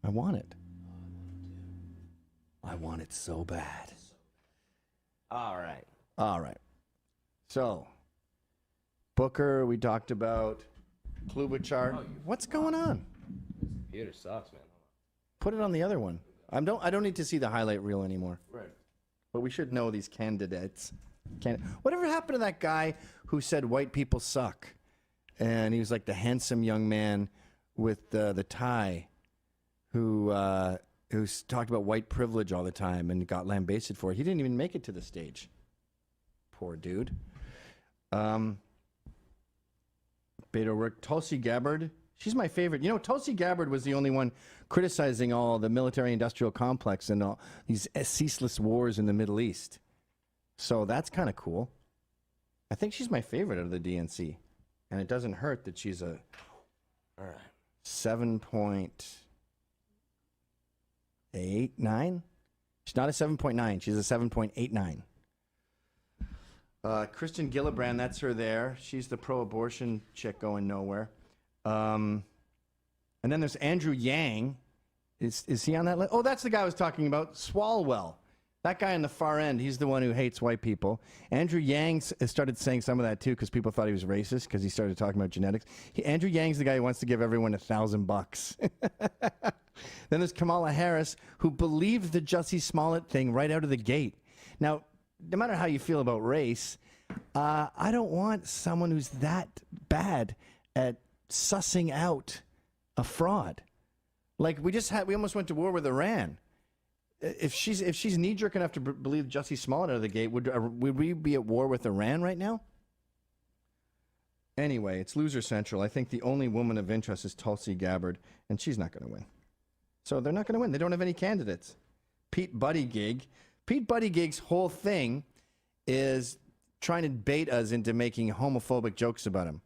I want it. I want it so bad. All right. All right. So, Booker, we talked about. Klobuchar. What's going on? Computer sucks, man. Put it on the other one. I don't need to see the highlight reel anymore. Right. But we should know these candidates. Whatever happened to that guy who said white people suck? And he was like the handsome young man with the tie who talked about white privilege all the time and got lambasted for it. He didn't even make it to the stage. Poor dude. Beto O'Rourke. Tulsi Gabbard. She's my favorite. You know, Tulsi Gabbard was the only one criticizing all the military-industrial complex and all these ceaseless wars in the Middle East. So that's kind of cool. I think she's my favorite out of the DNC. And it doesn't hurt that she's a 7.89. She's not a 7.9. She's a 7.89. Kristen Gillibrand, that's her there. She's the pro-abortion chick going nowhere. And then there's Andrew Yang Is he on that list? Oh, that's the guy I was talking about, Swalwell. That guy on the far end, he's the one who hates white people. Andrew Yang started saying some of that, too, because people thought he was racist because he started talking about genetics. Andrew Yang's the guy who wants to give everyone $1,000. Then there's Kamala Harris, who believed the Jussie Smollett thing right out of the gate. Now, no matter how you feel about race, I don't want someone who's that bad at sussing out a fraud. Like, we almost went to war with Iran. If she's knee-jerk enough to believe Jussie Smollett out of the gate, would we be at war with Iran right now? Anyway, it's loser central. I think the only woman of interest is Tulsi Gabbard, and she's not going to win. So they're not going to win. They don't have any candidates. Pete Buttigieg's whole thing is trying to bait us into making homophobic jokes about him.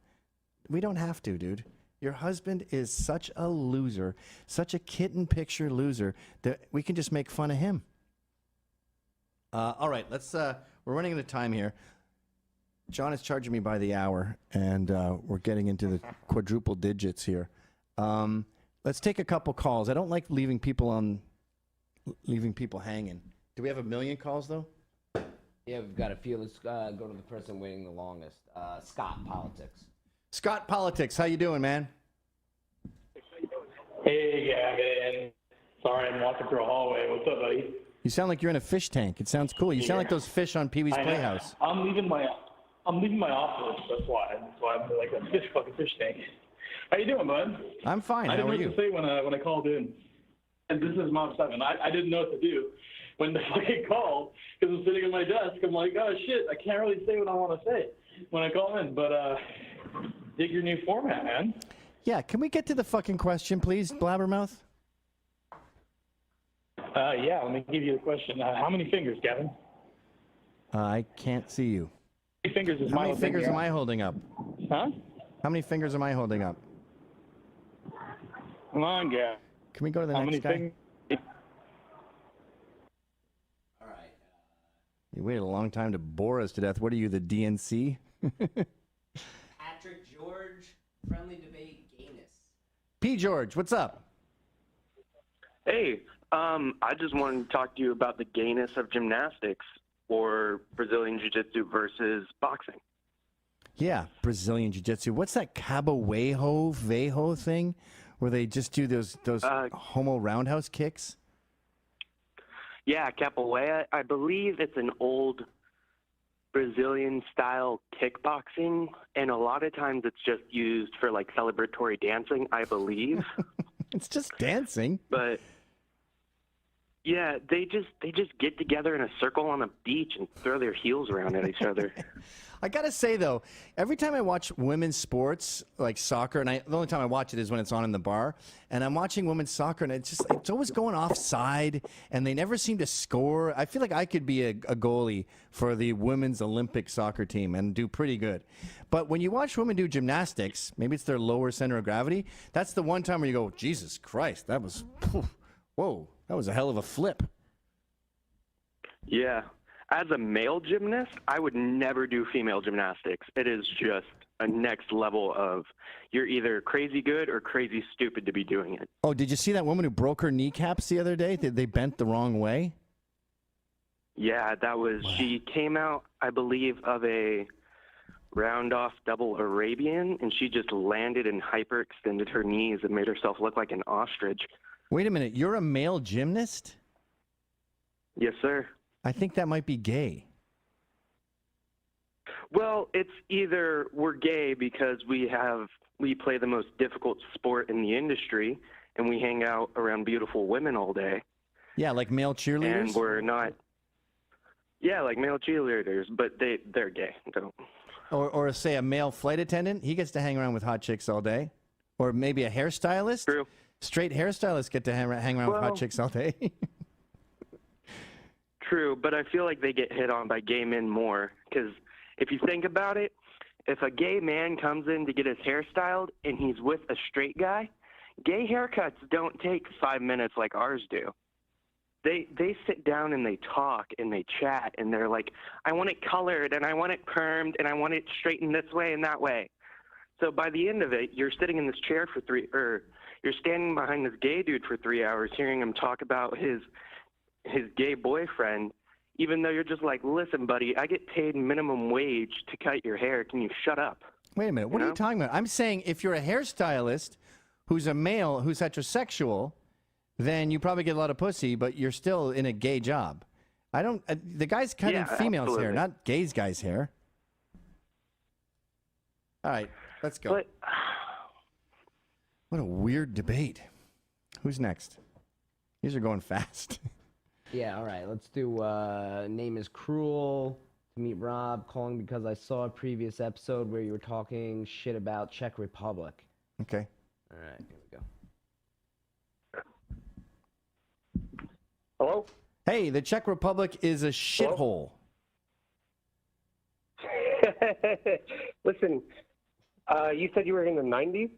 We don't have to, dude. Your husband is such a loser, such a kitten picture loser, that we can just make fun of him. All right, we're running out of time here. John is charging me by the hour, and we're getting into the quadruple digits here. Let's take a couple calls. I don't like leaving people hanging. Do we have 1 million calls, though? Yeah, we've got a few. Let's go to the person waiting the longest. Scott, Politics. Scott, Politics, how you doing, man? Hey, Gavin. Sorry, I'm walking through a hallway. What's up, buddy? You sound like you're in a fish tank. It sounds cool. You sound like those fish on Pee-wee's Playhouse. I'm leaving my office. That's why I'm like a fucking fish tank. How you doing, bud? I'm fine. How are you? I didn't know what to say when I called in. And this is Mom 7. I didn't know what to do when the fucking called because I'm sitting at my desk. I'm like, oh shit, I can't really say what I want to say when I call in. But dig your new format, man. Yeah, can we get to the fucking question, please, Blabbermouth? Yeah, let me give you the question. How many fingers, Gavin? I can't see you. How many fingers is How many fingers am I holding up? Huh? How many fingers am I holding up? Come on, Gavin. Can we go to the next guy? All right. You waited a long time to bore us to death. What are you, the DNC? Patrick George, friendly debate, gayness. P. George, what's up? Hey, I just wanted to talk to you about the gayness of gymnastics or Brazilian Jiu-Jitsu versus boxing. Yeah, Brazilian Jiu-Jitsu. What's that Vejo thing where they just do those homo roundhouse kicks? Yeah, capoeira. I believe it's an old Brazilian-style kickboxing, and a lot of times it's just used for, like, celebratory dancing, I believe. It's just dancing. But yeah, they just get together in a circle on a beach and throw their heels around at each other. I gotta say though, every time I watch women's sports like soccer, and the only time I watch it is when it's on in the bar, and I'm watching women's soccer, and it's always going offside, and they never seem to score. I feel like I could be a goalie for the women's Olympic soccer team and do pretty good. But when you watch women do gymnastics, maybe it's their lower center of gravity. That's the one time where you go, Jesus Christ, that was, whoa, that was a hell of a flip. Yeah. As a male gymnast, I would never do female gymnastics. It is just a next level of you're either crazy good or crazy stupid to be doing it. Oh, did you see that woman who broke her kneecaps the other day? They bent the wrong way? Yeah, that was, she came out, I believe, of a round-off double Arabian, and she just landed and hyperextended her knees and made herself look like an ostrich. Wait a minute, you're a male gymnast? Yes, sir. I think that might be gay. Well, it's either we're gay because we play the most difficult sport in the industry and we hang out around beautiful women all day. Yeah, like male cheerleaders? And we're not. Yeah, like male cheerleaders, but they're gay. Don't. Or say a male flight attendant, he gets to hang around with hot chicks all day. Or maybe a hairstylist. True. Straight hairstylists get to hang around with hot chicks all day. True, but I feel like they get hit on by gay men more because if you think about it, if a gay man comes in to get his hair styled and he's with a straight guy, gay haircuts don't take 5 minutes like ours do. They sit down and they talk and they chat and they're like, I want it colored and I want it permed and I want it straightened this way and that way. So by the end of it, you're sitting in this chair for you're standing behind this gay dude for 3 hours, hearing him talk about his gay boyfriend, even though you're just like, listen, buddy, I get paid minimum wage to cut your hair. Can you shut up? Wait a minute. What are you talking about? I'm saying if you're a hairstylist who's a male who's heterosexual, then you probably get a lot of pussy, but you're still in a gay job. I don't. The guy's cutting females' hair, not gays' guys' hair. All right, let's go. But, what a weird debate. Who's next? These are going fast. Yeah, all right. Let's do Name is Cruel. To meet Rob, calling because I saw a previous episode where you were talking shit about Czech Republic. Okay. All right, here we go. Hello? Hey, the Czech Republic is a shithole. Listen, you said you were in the 90s?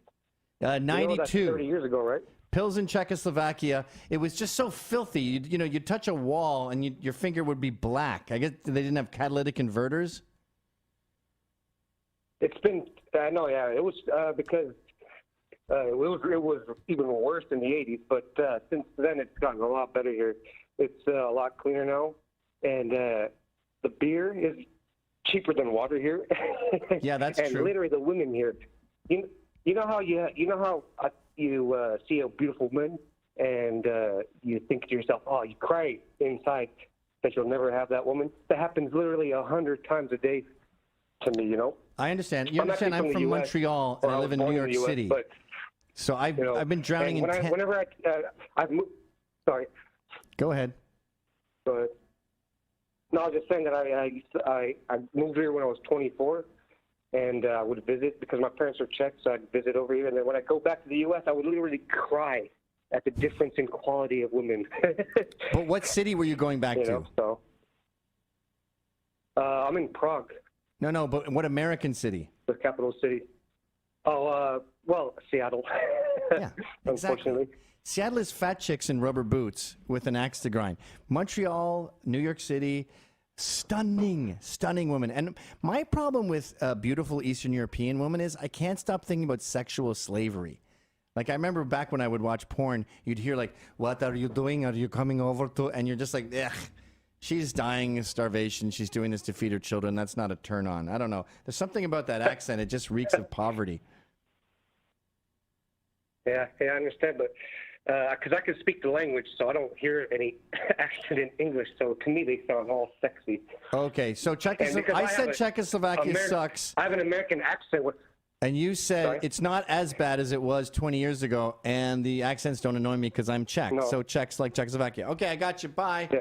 92. That's 30 years ago, right? Pilsen, Czechoslovakia. It was just so filthy. You'd touch a wall and your finger would be black. I guess they didn't have catalytic converters. It's been, no, yeah, it was because it was even worse in the 80s, but since then it's gotten a lot better here. It's a lot cleaner now, and the beer is cheaper than water here. Yeah, that's and true. And literally the women here, you know how you see a beautiful woman and you think to yourself, oh, you cry inside that you'll never have that woman. That happens literally 100 times a day to me, I understand. You understand I'm from Montreal and I live in New York City. But, so I've been drowning in whenever I've moved, sorry. Go ahead. Go ahead. No, I was just saying that I moved here when I was 24, and I would visit because my parents are Czech, so I'd visit over here. And then when I go back to the U.S., I would literally cry at the difference in quality of women. But what city were you going back to? So, I'm in Prague. No, but what American city? The capital city. Oh, well, Seattle. Yeah, unfortunately. Seattle is fat chicks in rubber boots with an axe to grind. Montreal, New York City, stunning women. And my problem with a beautiful Eastern European woman is I can't stop thinking about sexual slavery. Like, I remember back when I would watch porn, you'd hear like, what are you doing? Are you coming over to? And you're just like, ugh, she's dying of starvation. She's doing this to feed her children. That's not a turn on. I don't know. There's something about that accent. It just reeks of poverty. Yeah, I understand, but because I can speak the language, so I don't hear any accent in English. So to me, they sound all sexy. Okay, so I said Czechoslovakia sucks. I have an American accent. And you said it's not as bad as it was 20 years ago, and the accents don't annoy me because I'm Czech. No. So Czechs like Czechoslovakia. Okay, I got you. Bye. Yeah.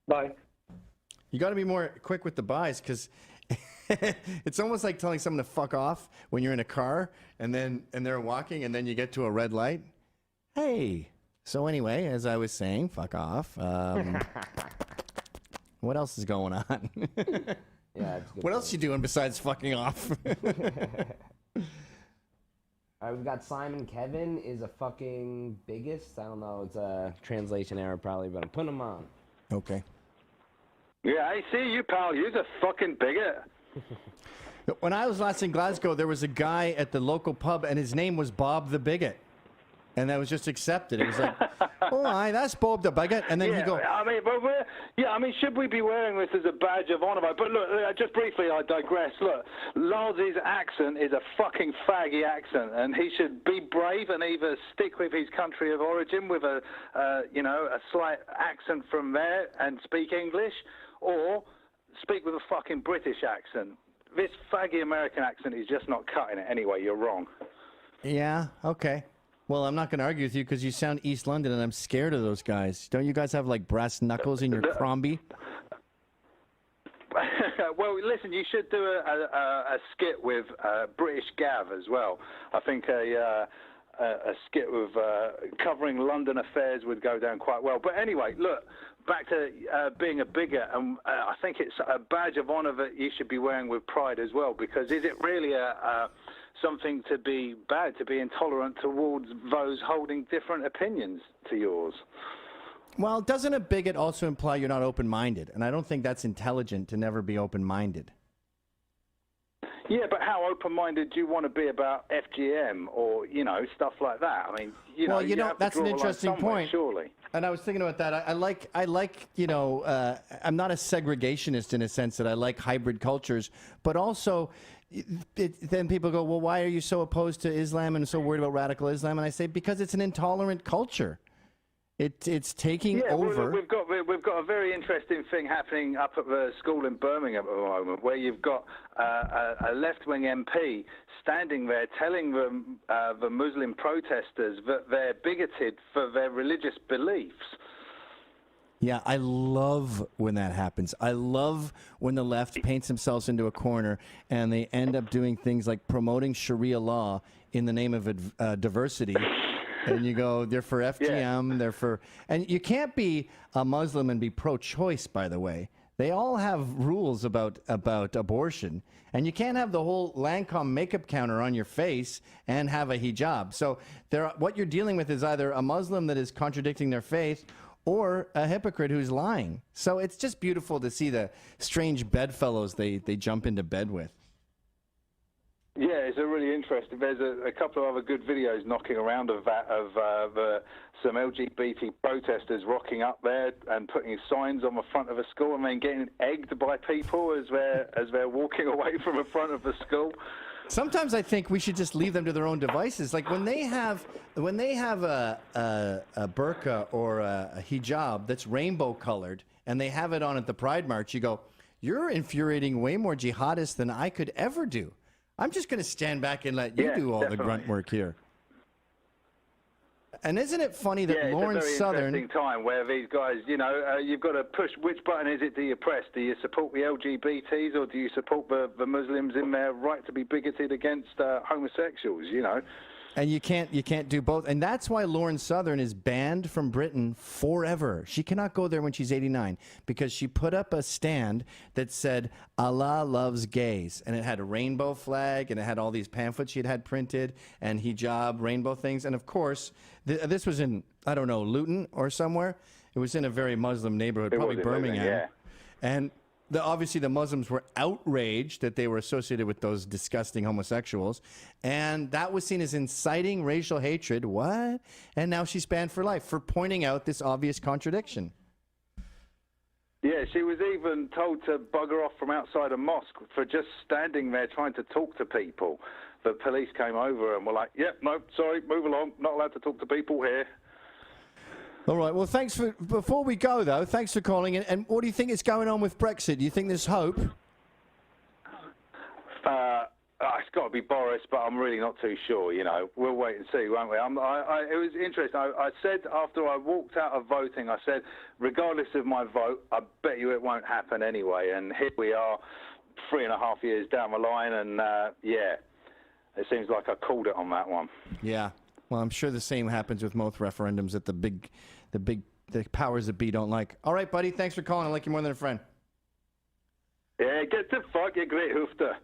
Bye. You got to be more quick with the buys because it's almost like telling someone to fuck off when you're in a car and they're walking and then you get to a red light. Hey. So anyway, as I was saying, fuck off. What else is going on? Yeah. What else you doing besides fucking off? All right, we've got Simon Kevin is a fucking biggest. I don't know. It's a translation error probably, but I'm putting him on. Okay. Yeah, I see you, pal. You're a fucking bigot. When I was last in Glasgow, there was a guy at the local pub, and his name was Bob the Bigot. And that was just accepted. It was like, oh, aye, that's Bob the Bigot. And then yeah, you go, should we be wearing this as a badge of honor? But look, just briefly, I digress. Look, Loz's accent is a fucking faggy accent, and he should be brave and either stick with his country of origin with a slight accent from there and speak English, or speak with a fucking British accent. This faggy American accent is just not cutting it anyway. You're wrong. yeah, okay. Well, I'm not going to argue with you because you sound East London, and I'm scared of those guys. Don't you guys have, like, brass knuckles in your Crombie? Well, listen, you should do a skit with British Gav as well. I think a skit with covering London affairs would go down quite well. But anyway, look, back to being a bigot, and I think it's a badge of honor that you should be wearing with pride as well, because is it really something to be bad, to be intolerant towards those holding different opinions to yours? Well, doesn't a bigot also imply you're not open-minded? And I don't think that's intelligent to never be open-minded. Yeah, but how open-minded do you want to be about FGM or, stuff like that? I mean, you have to that's draw an a line interesting somewhere, point. surely. And I was thinking about that. I like, I'm not a segregationist in a sense that I like hybrid cultures, but also then people go, well, why are you so opposed to Islam and so worried about radical Islam? And I say, because it's an intolerant culture. It's taking over. We've got a very interesting thing happening up at the school in Birmingham at the moment, where you've got a left-wing MP standing there telling the Muslim protesters that they're bigoted for their religious beliefs. Yeah, I love when that happens. I love when the left paints themselves into a corner and they end up doing things like promoting Sharia law in the name of diversity. And you go, they're for FGM, they're for... And you can't be a Muslim and be pro-choice, by the way. They all have rules about abortion. And you can't have the whole Lancome makeup counter on your face and have a hijab. So what you're dealing with is either a Muslim that is contradicting their faith or a hypocrite who's lying. So it's just beautiful to see the strange bedfellows they jump into bed with. Yeah, it's a really interesting. There's a couple of other good videos knocking around of some LGBT protesters rocking up there and putting signs on the front of a school and then getting egged by people as they're walking away from the front of the school. Sometimes I think we should just leave them to their own devices. Like when they have a burqa or a hijab that's rainbow colored and they have it on at the Pride March, you go, you're infuriating way more jihadists than I could ever do. I'm just going to stand back and let you do all the grunt work here. And isn't it funny that Lauren it's a very Southern... interesting time where these guys, you've got to push. Which button is it do you press? Do you support the LGBTs or do you support the Muslims in their right to be bigoted against homosexuals, And you can't do both. And that's why Lauren Southern is banned from Britain forever. She cannot go there when she's 89 because she put up a stand that said, Allah loves gays. And it had a rainbow flag and it had all these pamphlets she had printed and hijab, rainbow things. And of course, this was in, I don't know, Luton or somewhere. It was in a very Muslim neighborhood, probably Birmingham. Luton, yeah. And obviously the Muslims were outraged that they were associated with those disgusting homosexuals. And that was seen as inciting racial hatred. What? And now she's banned for life for pointing out this obvious contradiction. Yeah, she was even told to bugger off from outside a mosque for just standing there trying to talk to people. The police came over and were like, yep, no, sorry, move along. Not allowed to talk to people here. All right. Well, before we go, though, thanks for calling in. And what do you think is going on with Brexit? Do you think there's hope? It's got to be Boris, but I'm really not too sure, We'll wait and see, won't we? It was interesting. I said after I walked out of voting, I said, regardless of my vote, I bet you it won't happen anyway. And here we are 3.5 years down the line, and, it seems like I called it on that one. Yeah. Well, I'm sure the same happens with most referendums that the powers that be don't like. All right, buddy. Thanks for calling. I like you more than a friend. Yeah, get the fuck, you great hoofter.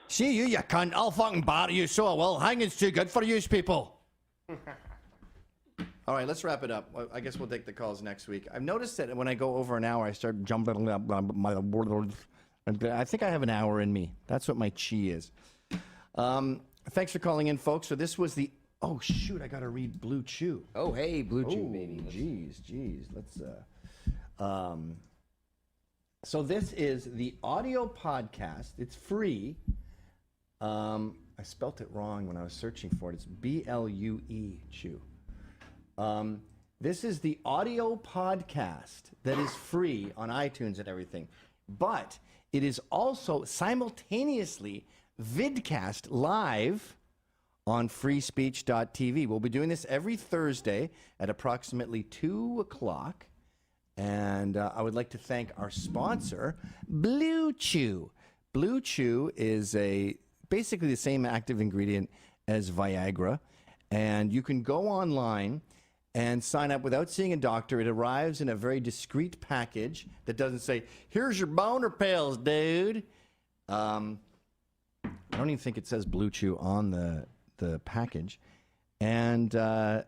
See you cunt. I'll fucking bar you so I will. Hanging's too good for you people. All right, let's wrap it up. I guess we'll take the calls next week. I've noticed that when I go over an hour, I start jumping up. I think I have an hour in me. That's what my chi is. Thanks for calling in, folks. So this was the... Oh, shoot, I got to read Blue Chew. Oh, hey, Blue Chew, baby. Jeez. Let's... So this is the audio podcast. It's free. I spelt it wrong when I was searching for it. It's B-L-U-E, Chew. This is the audio podcast that is free on iTunes and everything. But it is also simultaneously vidcast live on FreeSpeech.tv. We'll be doing this every Thursday at approximately 2 o'clock. And I would like to thank our sponsor, Blue Chew. Blue Chew is basically the same active ingredient as Viagra. And you can go online and sign up without seeing a doctor. It arrives in a very discreet package that doesn't say, here's your boner pills, dude. I don't even think it says Blue Chew on the package. And it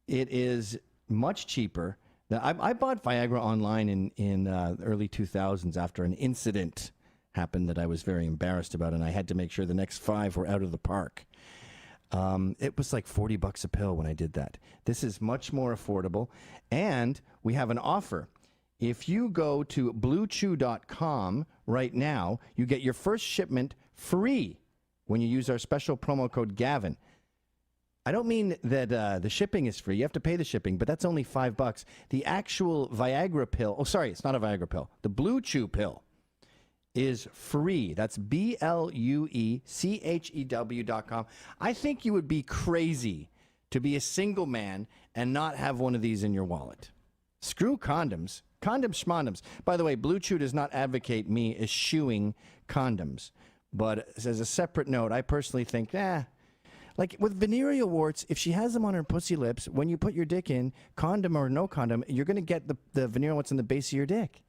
is much cheaper. Now, I bought Viagra online in early 2000s after an incident happened that I was very embarrassed about, and I had to make sure the next 5 were out of the park. It was like $40 a pill when I did that. This is much more affordable, and we have an offer. If you go to bluechew.com right now, you get your first shipment free when you use our special promo code Gavin. I don't mean that the shipping is free. You have to pay the shipping, but that's only $5. The actual Viagra pill, oh, sorry, it's not a Viagra pill. The Blue Chew pill is free. That's BLUECHEW.com. I think you would be crazy to be a single man and not have one of these in your wallet. Screw condoms. Condoms schmondoms. By the way, Blue Chew does not advocate me eschewing condoms. But as a separate note, I personally think, like with venereal warts, if she has them on her pussy lips, when you put your dick in, condom or no condom, you're going to get the venereal warts in the base of your dick.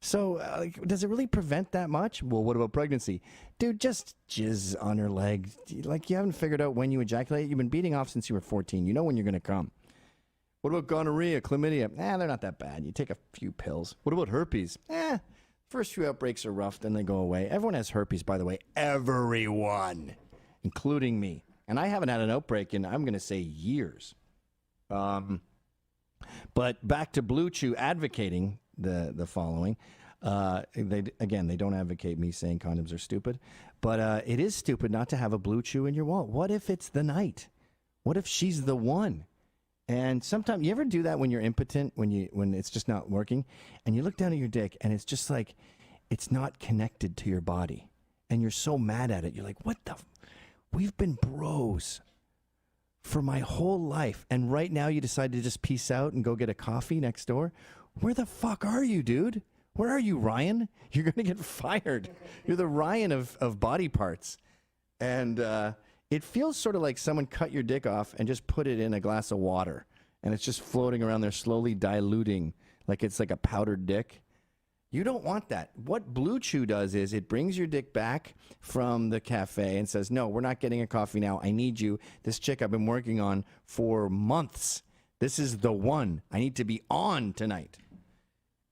So does it really prevent that much? Well, what about pregnancy? Dude, just jizz on her leg. Like you haven't figured out when you ejaculate. You've been beating off since you were 14. You know when you're going to come. What about gonorrhea, chlamydia? They're not that bad. You take a few pills. What about herpes? First few outbreaks are rough, then they go away. Everyone has herpes, by the way. Everyone, including me. And I haven't had an outbreak in, I'm going to say, years. But back to Blue Chew advocating the following. They don't advocate me saying condoms are stupid. But it is stupid not to have a Blue Chew in your wallet. What if it's the night? What if she's the one? And sometimes, you ever do that when you're impotent, when it's just not working, and you look down at your dick, and it's just like, it's not connected to your body, and you're so mad at it. You're like, what the? We've been bros for my whole life, and right now you decide to just peace out and go get a coffee next door? Where the fuck are you, dude? Where are you, Ryan? You're going to get fired. You're the Ryan of body parts. And it feels sort of like someone cut your dick off and just put it in a glass of water. And it's just floating around there, slowly diluting, like it's like a powdered dick. You don't want that. What Blue Chew does is it brings your dick back from the cafe and says, no, we're not getting a coffee now. I need you. This chick I've been working on for months. This is the one. I need to be on tonight.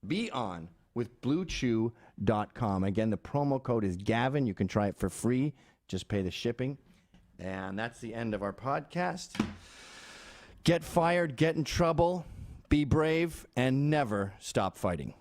Be on with BlueChew.com. Again, the promo code is Gavin. You can try it for free. Just pay the shipping. And that's the end of our podcast. Get fired, get in trouble, be brave, and never stop fighting.